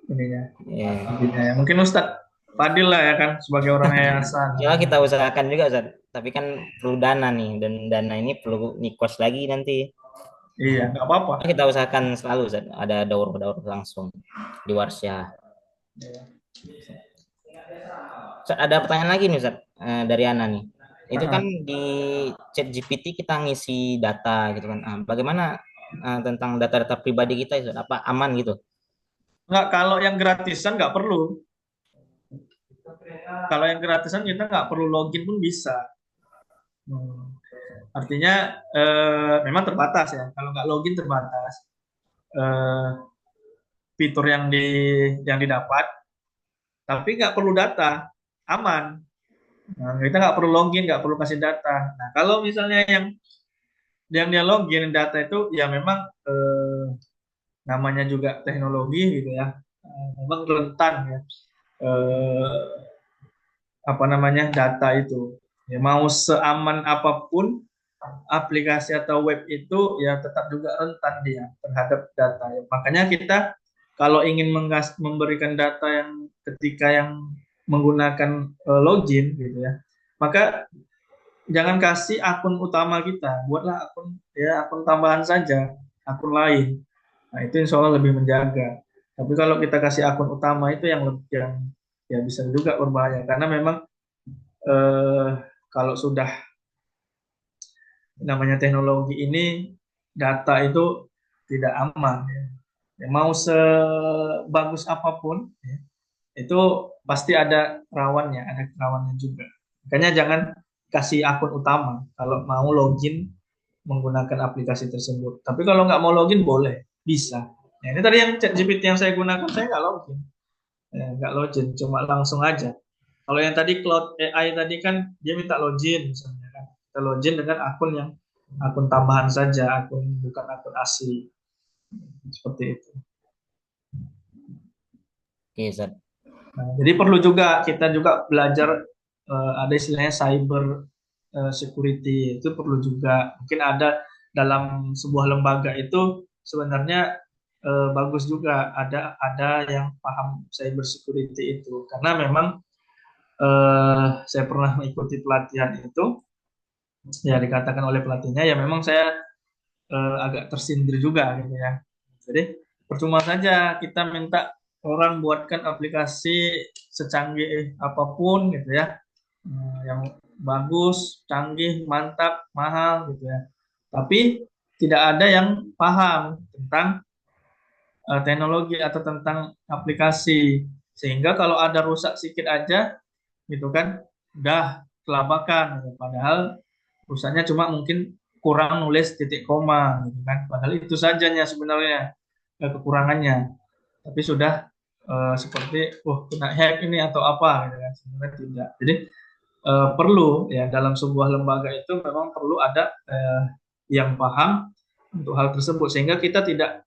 ininya, Ya, intinya ya. Mungkin Ustadz Fadil lah ya kan sebagai orang yayasan. ya kita usahakan juga Ustadz. Tapi kan perlu dana nih, dan dana ini perlu nikos lagi nanti. Iya, nggak apa-apa. Kita usahakan selalu Ustadz, ada daurah-daurah langsung di Warsyah. Ya. Ustadz, ada pertanyaan lagi nih Ustadz, dari Ana nih. Itu kan Nah, di chat GPT kita ngisi data gitu kan. Bagaimana tentang data-data pribadi kita Ustadz? Apa aman gitu? nggak, kalau yang gratisan nggak perlu. Kalau yang gratisan kita nggak perlu login pun bisa. Hmm. Artinya memang terbatas ya. Kalau nggak login terbatas eh, fitur yang didapat, tapi nggak perlu data, aman. Nah, kita nggak perlu login, nggak perlu kasih data. Nah, kalau misalnya yang dia login data itu ya memang namanya juga teknologi gitu ya, memang rentan ya. Eh, apa namanya data itu. Ya, mau seaman apapun aplikasi atau web itu ya tetap juga rentan dia terhadap data. Ya, makanya kita kalau ingin memberikan data yang ketika yang menggunakan login gitu ya, maka jangan kasih akun utama kita, buatlah akun ya akun tambahan saja, akun lain. Nah, itu insya Allah lebih menjaga. Tapi kalau kita kasih akun utama itu yang ya bisa juga berbahaya karena memang eh, kalau sudah namanya teknologi ini data itu tidak aman ya. Ya, mau sebagus apapun ya, itu pasti ada rawannya, ada rawannya juga. Makanya jangan kasih akun utama kalau mau login menggunakan aplikasi tersebut. Tapi kalau nggak mau login boleh, bisa. Ya, ini tadi yang ChatGPT yang saya gunakan, saya nggak login, ya, nggak login, cuma langsung aja. Kalau yang tadi Cloud AI tadi kan dia minta login misalnya kan. Kita login dengan akun yang akun tambahan saja, akun bukan akun asli. Seperti itu. Oke, Ustaz. Nah, jadi perlu juga kita juga belajar ada istilahnya cyber security itu perlu juga. Mungkin ada dalam sebuah lembaga itu sebenarnya bagus juga ada yang paham cyber security itu karena memang saya pernah mengikuti pelatihan itu ya dikatakan oleh pelatihnya ya memang saya agak tersindir juga gitu ya. Jadi percuma saja kita minta orang buatkan aplikasi secanggih apapun gitu ya, yang bagus, canggih, mantap, mahal gitu ya. Tapi tidak ada yang paham tentang teknologi atau tentang aplikasi. Sehingga kalau ada rusak sedikit aja gitu kan, udah kelabakan. Padahal rusaknya cuma mungkin kurang nulis titik koma gitu kan. Padahal itu sajanya sebenarnya kekurangannya. Tapi sudah seperti kena hack ini atau apa gitu kan. Sebenarnya tidak. Jadi perlu ya dalam sebuah lembaga itu memang perlu ada yang paham untuk hal tersebut sehingga kita tidak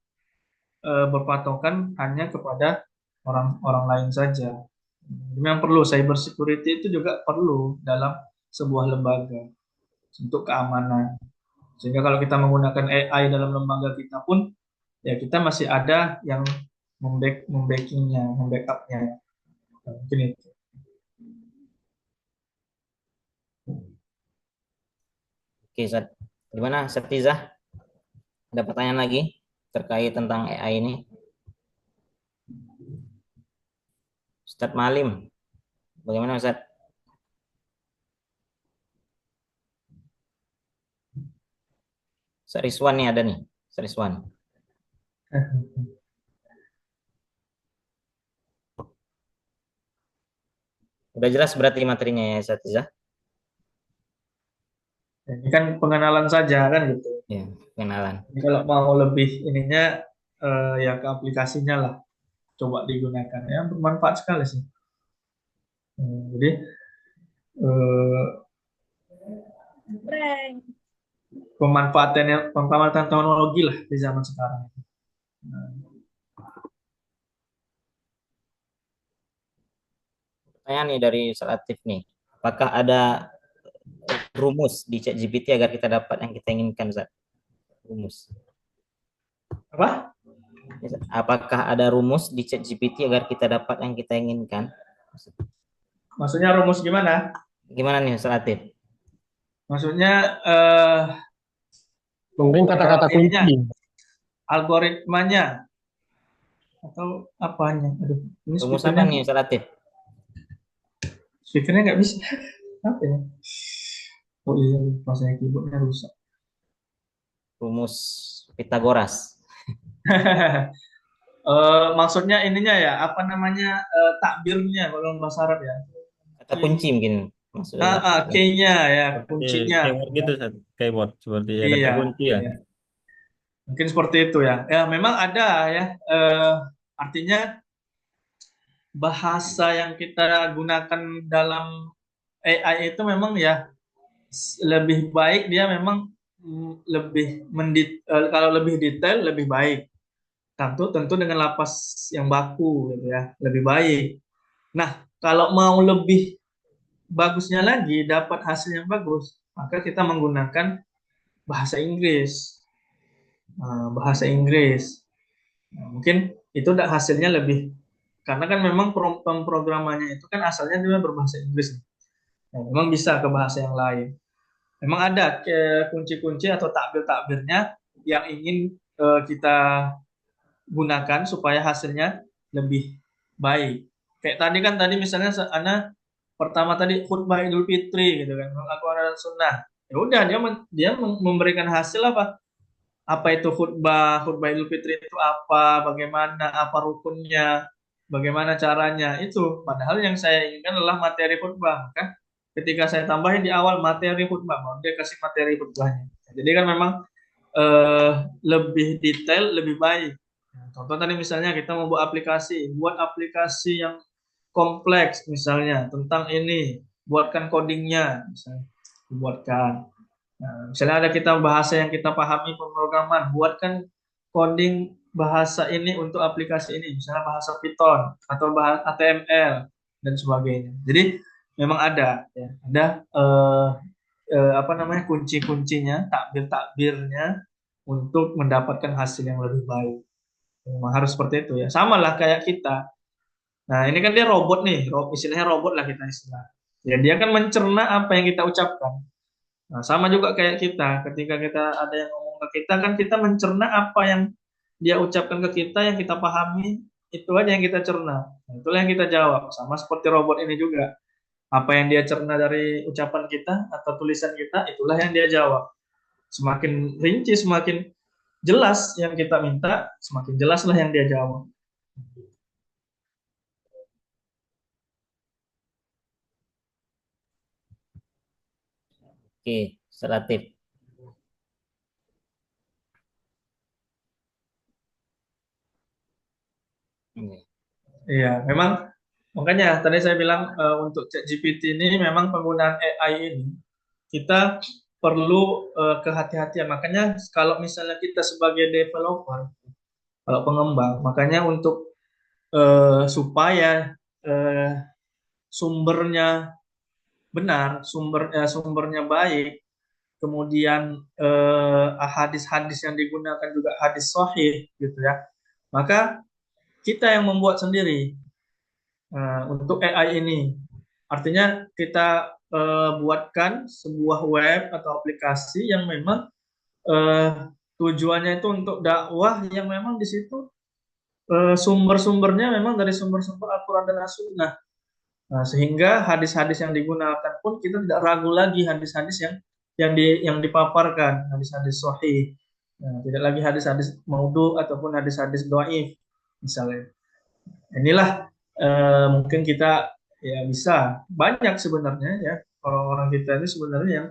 berpatokan hanya kepada orang-orang lain saja. Memang perlu cyber security itu juga perlu dalam sebuah lembaga untuk keamanan. Sehingga kalau kita menggunakan AI dalam lembaga kita pun ya kita masih ada yang membackingnya, membackupnya. Mungkin itu. Oke, Ustaz. Gimana, Ustaz? Ada pertanyaan lagi terkait tentang AI ini? Ustadz Malim, bagaimana Ustadz? Ustadz Rizwan nih ada nih, Ustadz Rizwan. Udah jelas berarti materinya ya Ustadz Iza? Ini kan pengenalan saja kan gitu. Ya, kenalan. Jadi kalau mau lebih ininya ya ke aplikasinya lah coba digunakan ya bermanfaat sekali sih. Jadi eh, pemanfaatan teknologi lah di zaman sekarang. Nah, Pertanyaan nih dari Ustadz Latif nih. Apakah ada rumus di ChatGPT agar kita dapat yang kita inginkan Ustadz? Rumus. apa? Apakah ada rumus di ChatGPT agar kita dapat yang kita inginkan? Maksudnya rumus gimana? Gimana nih Ustadz Latif? Maksudnya Mungkin kata-kata ininya, kunci. algoritmanya atau apanya? Aduh, ini Rumus apa speakernya nih Ustadz Latif? speakernya nggak bisa. Apa ya? Oh iya, maksudnya keyboardnya rusak. Rumus Pitagoras. Maksudnya ininya ya, apa namanya takbirnya kalau bahasa Arab ya. Kata kunci mungkin maksudnya. Key-nya ya, Seperti kuncinya. keyword gitu, Sat. Keyword seperti ya kata Iya, kunci ya. iya. Mungkin seperti itu ya. Ya, memang ada ya. Artinya bahasa yang kita gunakan dalam AI itu memang ya lebih baik dia memang lebih kalau lebih detail lebih baik. Tentu tentu dengan lapas yang baku gitu ya, lebih baik. Nah, kalau mau lebih bagusnya lagi dapat hasil yang bagus, maka kita menggunakan bahasa Inggris. Bahasa Inggris. Nah, mungkin itu hasilnya lebih, karena kan memang pemrogramannya itu kan asalnya juga berbahasa Inggris. Nah, memang bisa ke bahasa yang lain. Memang ada kunci-kunci atau takbir-takbirnya yang ingin kita gunakan supaya hasilnya lebih baik. Kayak tadi kan tadi misalnya Ana pertama tadi khutbah Idul Fitri gitu kan, Al-Quran dan Sunnah. Ya udah dia memberikan hasil apa? Apa itu khutbah Idul Fitri itu apa, bagaimana, apa rukunnya, bagaimana caranya itu. Padahal yang saya inginkan adalah materi khutbah. Maka ketika saya tambahin di awal materi khutbah, baru dia kasih materi khutbahnya. Jadi kan memang eh, lebih detail, lebih baik. Nah, contoh tadi misalnya kita mau buat aplikasi yang kompleks misalnya tentang ini, buatkan codingnya, misalnya dibuatkan. Nah, misalnya ada kita bahasa yang kita pahami pemrograman, buatkan coding bahasa ini untuk aplikasi ini, misalnya bahasa Python atau bahasa HTML dan sebagainya. Jadi memang ada, ya, ada apa namanya kunci-kuncinya, takbir-takbirnya untuk mendapatkan hasil yang lebih baik. Memang harus seperti itu ya. Sama lah kayak kita. Nah ini kan dia robot nih, istilahnya robot lah kita istilah. Ya dia kan mencerna apa yang kita ucapkan. Nah, sama juga kayak kita, ketika kita ada yang ngomong ke kita kan kita mencerna apa yang dia ucapkan ke kita, yang kita pahami, itu aja yang kita cerna. Nah, itulah yang kita jawab. Sama seperti robot ini juga. Apa yang dia cerna dari ucapan kita atau tulisan kita, itulah yang dia jawab. Semakin rinci, semakin jelas yang kita minta, semakin jelaslah yang dia jawab. Oke, Seratif. Oke. Iya, memang makanya tadi saya bilang untuk ChatGPT ini memang penggunaan AI ini kita perlu kehati-hatian. Makanya kalau misalnya kita sebagai developer, kalau pengembang, makanya untuk supaya eh, sumbernya benar, sumbernya baik, kemudian hadis-hadis yang digunakan juga hadis sahih gitu ya. Maka kita yang membuat sendiri untuk AI ini. Artinya kita buatkan sebuah web atau aplikasi yang memang tujuannya itu untuk dakwah, yang memang di situ sumber-sumbernya memang dari sumber-sumber Al-Quran dan As-Sunnah. Nah, sehingga hadis-hadis yang digunakan pun kita tidak ragu lagi hadis-hadis yang dipaparkan, hadis-hadis sahih. Nah, tidak lagi hadis-hadis maudhu ataupun hadis-hadis dhaif misalnya. Inilah mungkin kita ya bisa banyak sebenarnya ya orang-orang kita ini sebenarnya yang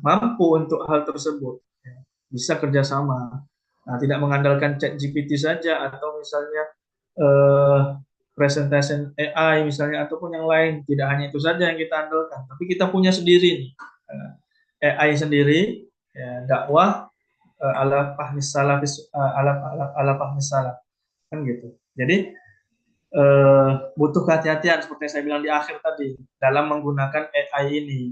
mampu untuk hal tersebut, ya. Bisa kerjasama. Nah, tidak mengandalkan chat GPT saja atau misalnya eh, presentation AI misalnya ataupun yang lain. Tidak hanya itu saja yang kita andalkan, tapi kita punya sendiri nih AI sendiri, ya, dakwah ala fahmis salafis ala fahmis salaf kan gitu. Jadi butuh kehati-hatian seperti yang saya bilang di akhir tadi dalam menggunakan AI ini,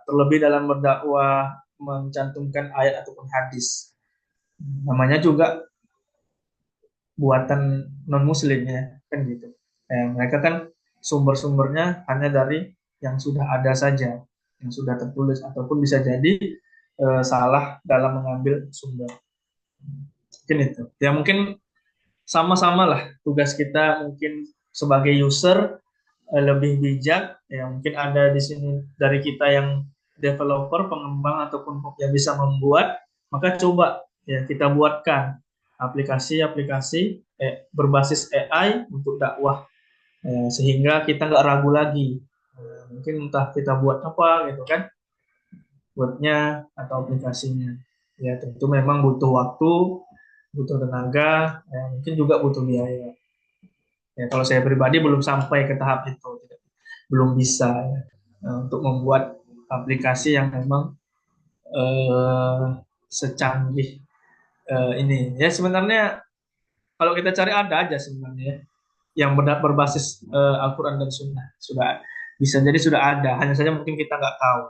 terlebih dalam berdakwah, mencantumkan ayat ataupun hadis. Namanya juga buatan non muslim ya kan gitu. Mereka kan sumber-sumbernya hanya dari yang sudah ada saja, yang sudah tertulis, ataupun bisa jadi salah dalam mengambil sumber. Mungkin itu ya, mungkin sama-sama lah tugas kita mungkin sebagai user lebih bijak ya. Mungkin ada di sini dari kita yang developer, pengembang ataupun yang bisa membuat, maka coba ya kita buatkan aplikasi-aplikasi berbasis AI untuk dakwah, sehingga kita nggak ragu lagi. Mungkin entah kita buat apa gitu kan, buatnya atau aplikasinya. Ya tentu memang butuh waktu, butuh tenaga, mungkin juga butuh biaya. Ya, kalau saya pribadi belum sampai ke tahap itu, belum bisa ya, untuk membuat aplikasi yang memang eh, secanggih ini. Ya sebenarnya kalau kita cari ada aja sebenarnya ya, yang berbasis Al-Quran dan Sunnah sudah bisa jadi sudah ada, hanya saja mungkin kita nggak tahu.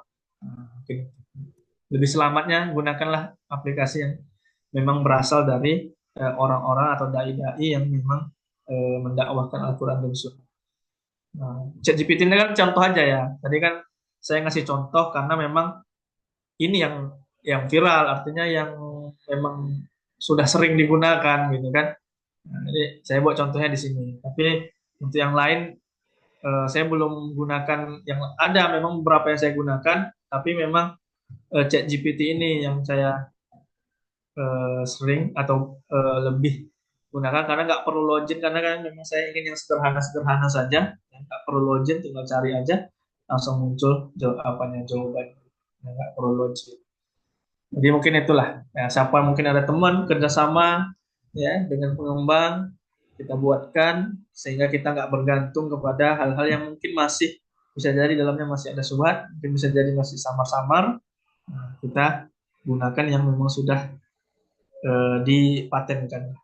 Mungkin lebih selamatnya gunakanlah aplikasi yang memang berasal dari orang-orang atau dai-dai yang memang mendakwahkan Al-Quran dan Sunnah. Nah, ChatGPT ini kan contoh aja ya. Tadi kan saya ngasih contoh karena memang ini yang viral, artinya yang memang sudah sering digunakan gitu kan. Nah, jadi saya buat contohnya di sini. Tapi untuk yang lain saya belum gunakan, yang ada memang beberapa yang saya gunakan, tapi memang ChatGPT ini yang saya sering atau lebih gunakan karena nggak perlu login, karena kan memang saya ingin yang sederhana-sederhana saja, nggak perlu login, tinggal cari aja langsung muncul jawaban, nggak perlu login. Jadi mungkin itulah ya, siapa mungkin ada teman kerjasama ya dengan pengembang, kita buatkan sehingga kita nggak bergantung kepada hal-hal yang mungkin masih bisa jadi dalamnya masih ada subhat, mungkin bisa jadi masih samar-samar. Nah, kita gunakan yang memang sudah dipatenkan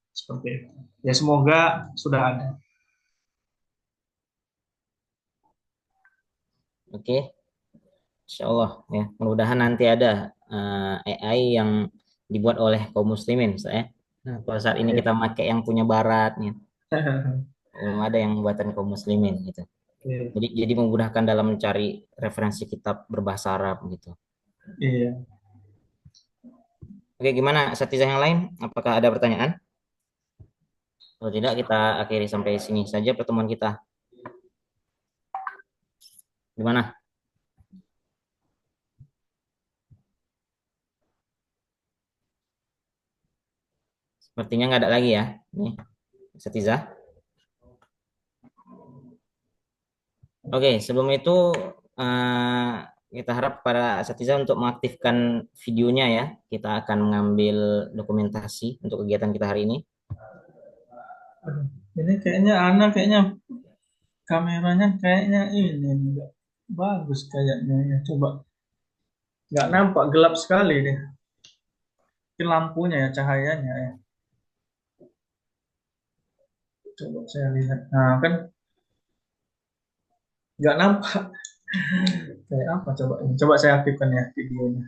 seperti itu. Ya semoga sudah ada. Oke, Insya Allah ya. Mudah-mudahan nanti ada AI yang dibuat oleh kaum muslimin, saya. Nah, pada saat ini kita pakai yang punya barat, nih. Belum ada yang buatan kaum muslimin gitu. Jadi memudahkan dalam mencari referensi kitab berbahasa Arab gitu. Iya. Oke, gimana Satizah yang lain? Apakah ada pertanyaan? Kalau tidak, kita akhiri sampai sini saja pertemuan kita. Gimana? Sepertinya nggak ada lagi ya. Nih, Satizah. Oke, sebelum itu kita harap para asatidzah untuk mengaktifkan videonya ya. Kita akan mengambil dokumentasi untuk kegiatan kita hari ini. Ini kayaknya kayaknya kameranya kayaknya ini enggak bagus kayaknya ya. Coba, nggak nampak, gelap sekali deh. Mungkin lampunya ya, cahayanya ya. Coba saya lihat. Nah kan nggak nampak. Kayak apa coba ini? Coba saya aktifkan ya videonya.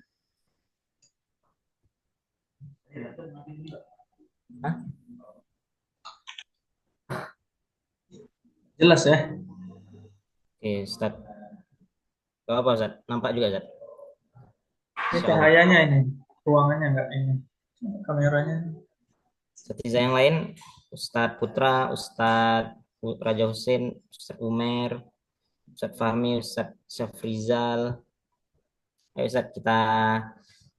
Hah? Jelas ya? Oke, start. Gak apa, Ustaz? Nampak juga, Ustaz? Ini cahayanya ini, ruangannya nggak ini, kameranya. Asatidzah yang lain, Ustadz Putra, Ustadz Raja Hussein, Ustadz Umer, Ustadz Fahmi, Ustadz Syafrizal. Ayo Ustadz, kita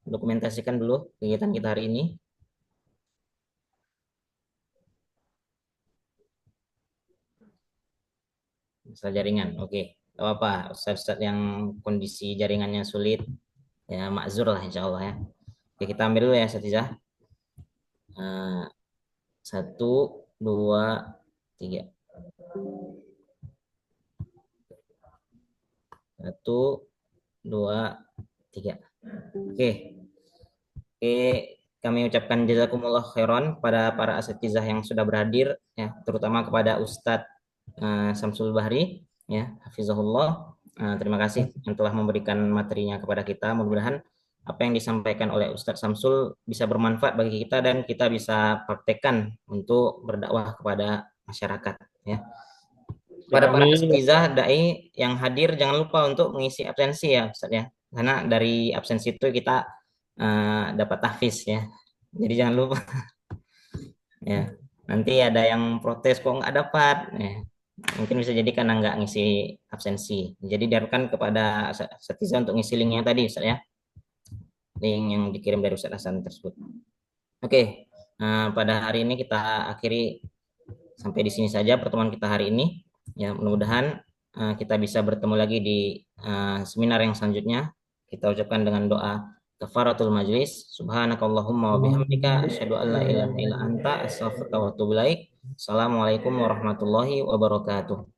dokumentasikan dulu kegiatan kita hari ini. Masalah jaringan, oke. Gak apa-apa, Ustadz yang kondisi jaringannya sulit, ya makzur lah insya Allah ya. Oke, kita ambil dulu ya Satizah. 1, 2, 3. 1, 2, 3. Oke. Oke, kami ucapkan jazakumullah khairan pada para asatizah yang sudah berhadir ya, terutama kepada Ustadz Samsul Bahri ya, hafizahullah. Terima kasih yang telah memberikan materinya kepada kita. Mudah-mudahan apa yang disampaikan oleh Ustadz Samsul bisa bermanfaat bagi kita dan kita bisa praktekkan untuk berdakwah kepada masyarakat ya. Pada para asatizah dai yang hadir jangan lupa untuk mengisi absensi ya Ustadz ya. Karena dari absensi itu kita dapat tahfiz ya. Jadi jangan lupa ya. Nanti ada yang protes kok nggak dapat ya. Mungkin bisa jadi karena nggak ngisi absensi. Jadi diharapkan kepada Satiza untuk ngisi linknya tadi Ustaz ya. Link yang dikirim dari Ustaz Hasan tersebut. Oke, pada hari ini kita akhiri sampai di sini saja pertemuan kita hari ini. Ya, mudah-mudahan kita bisa bertemu lagi di seminar yang selanjutnya. Kita ucapkan dengan doa kafaratul majlis. Subhanakallahumma wa bihamdika asyhadu an la ilaha illa anta astaghfiruka wa atubu ilaik. Assalamualaikum warahmatullahi wabarakatuh.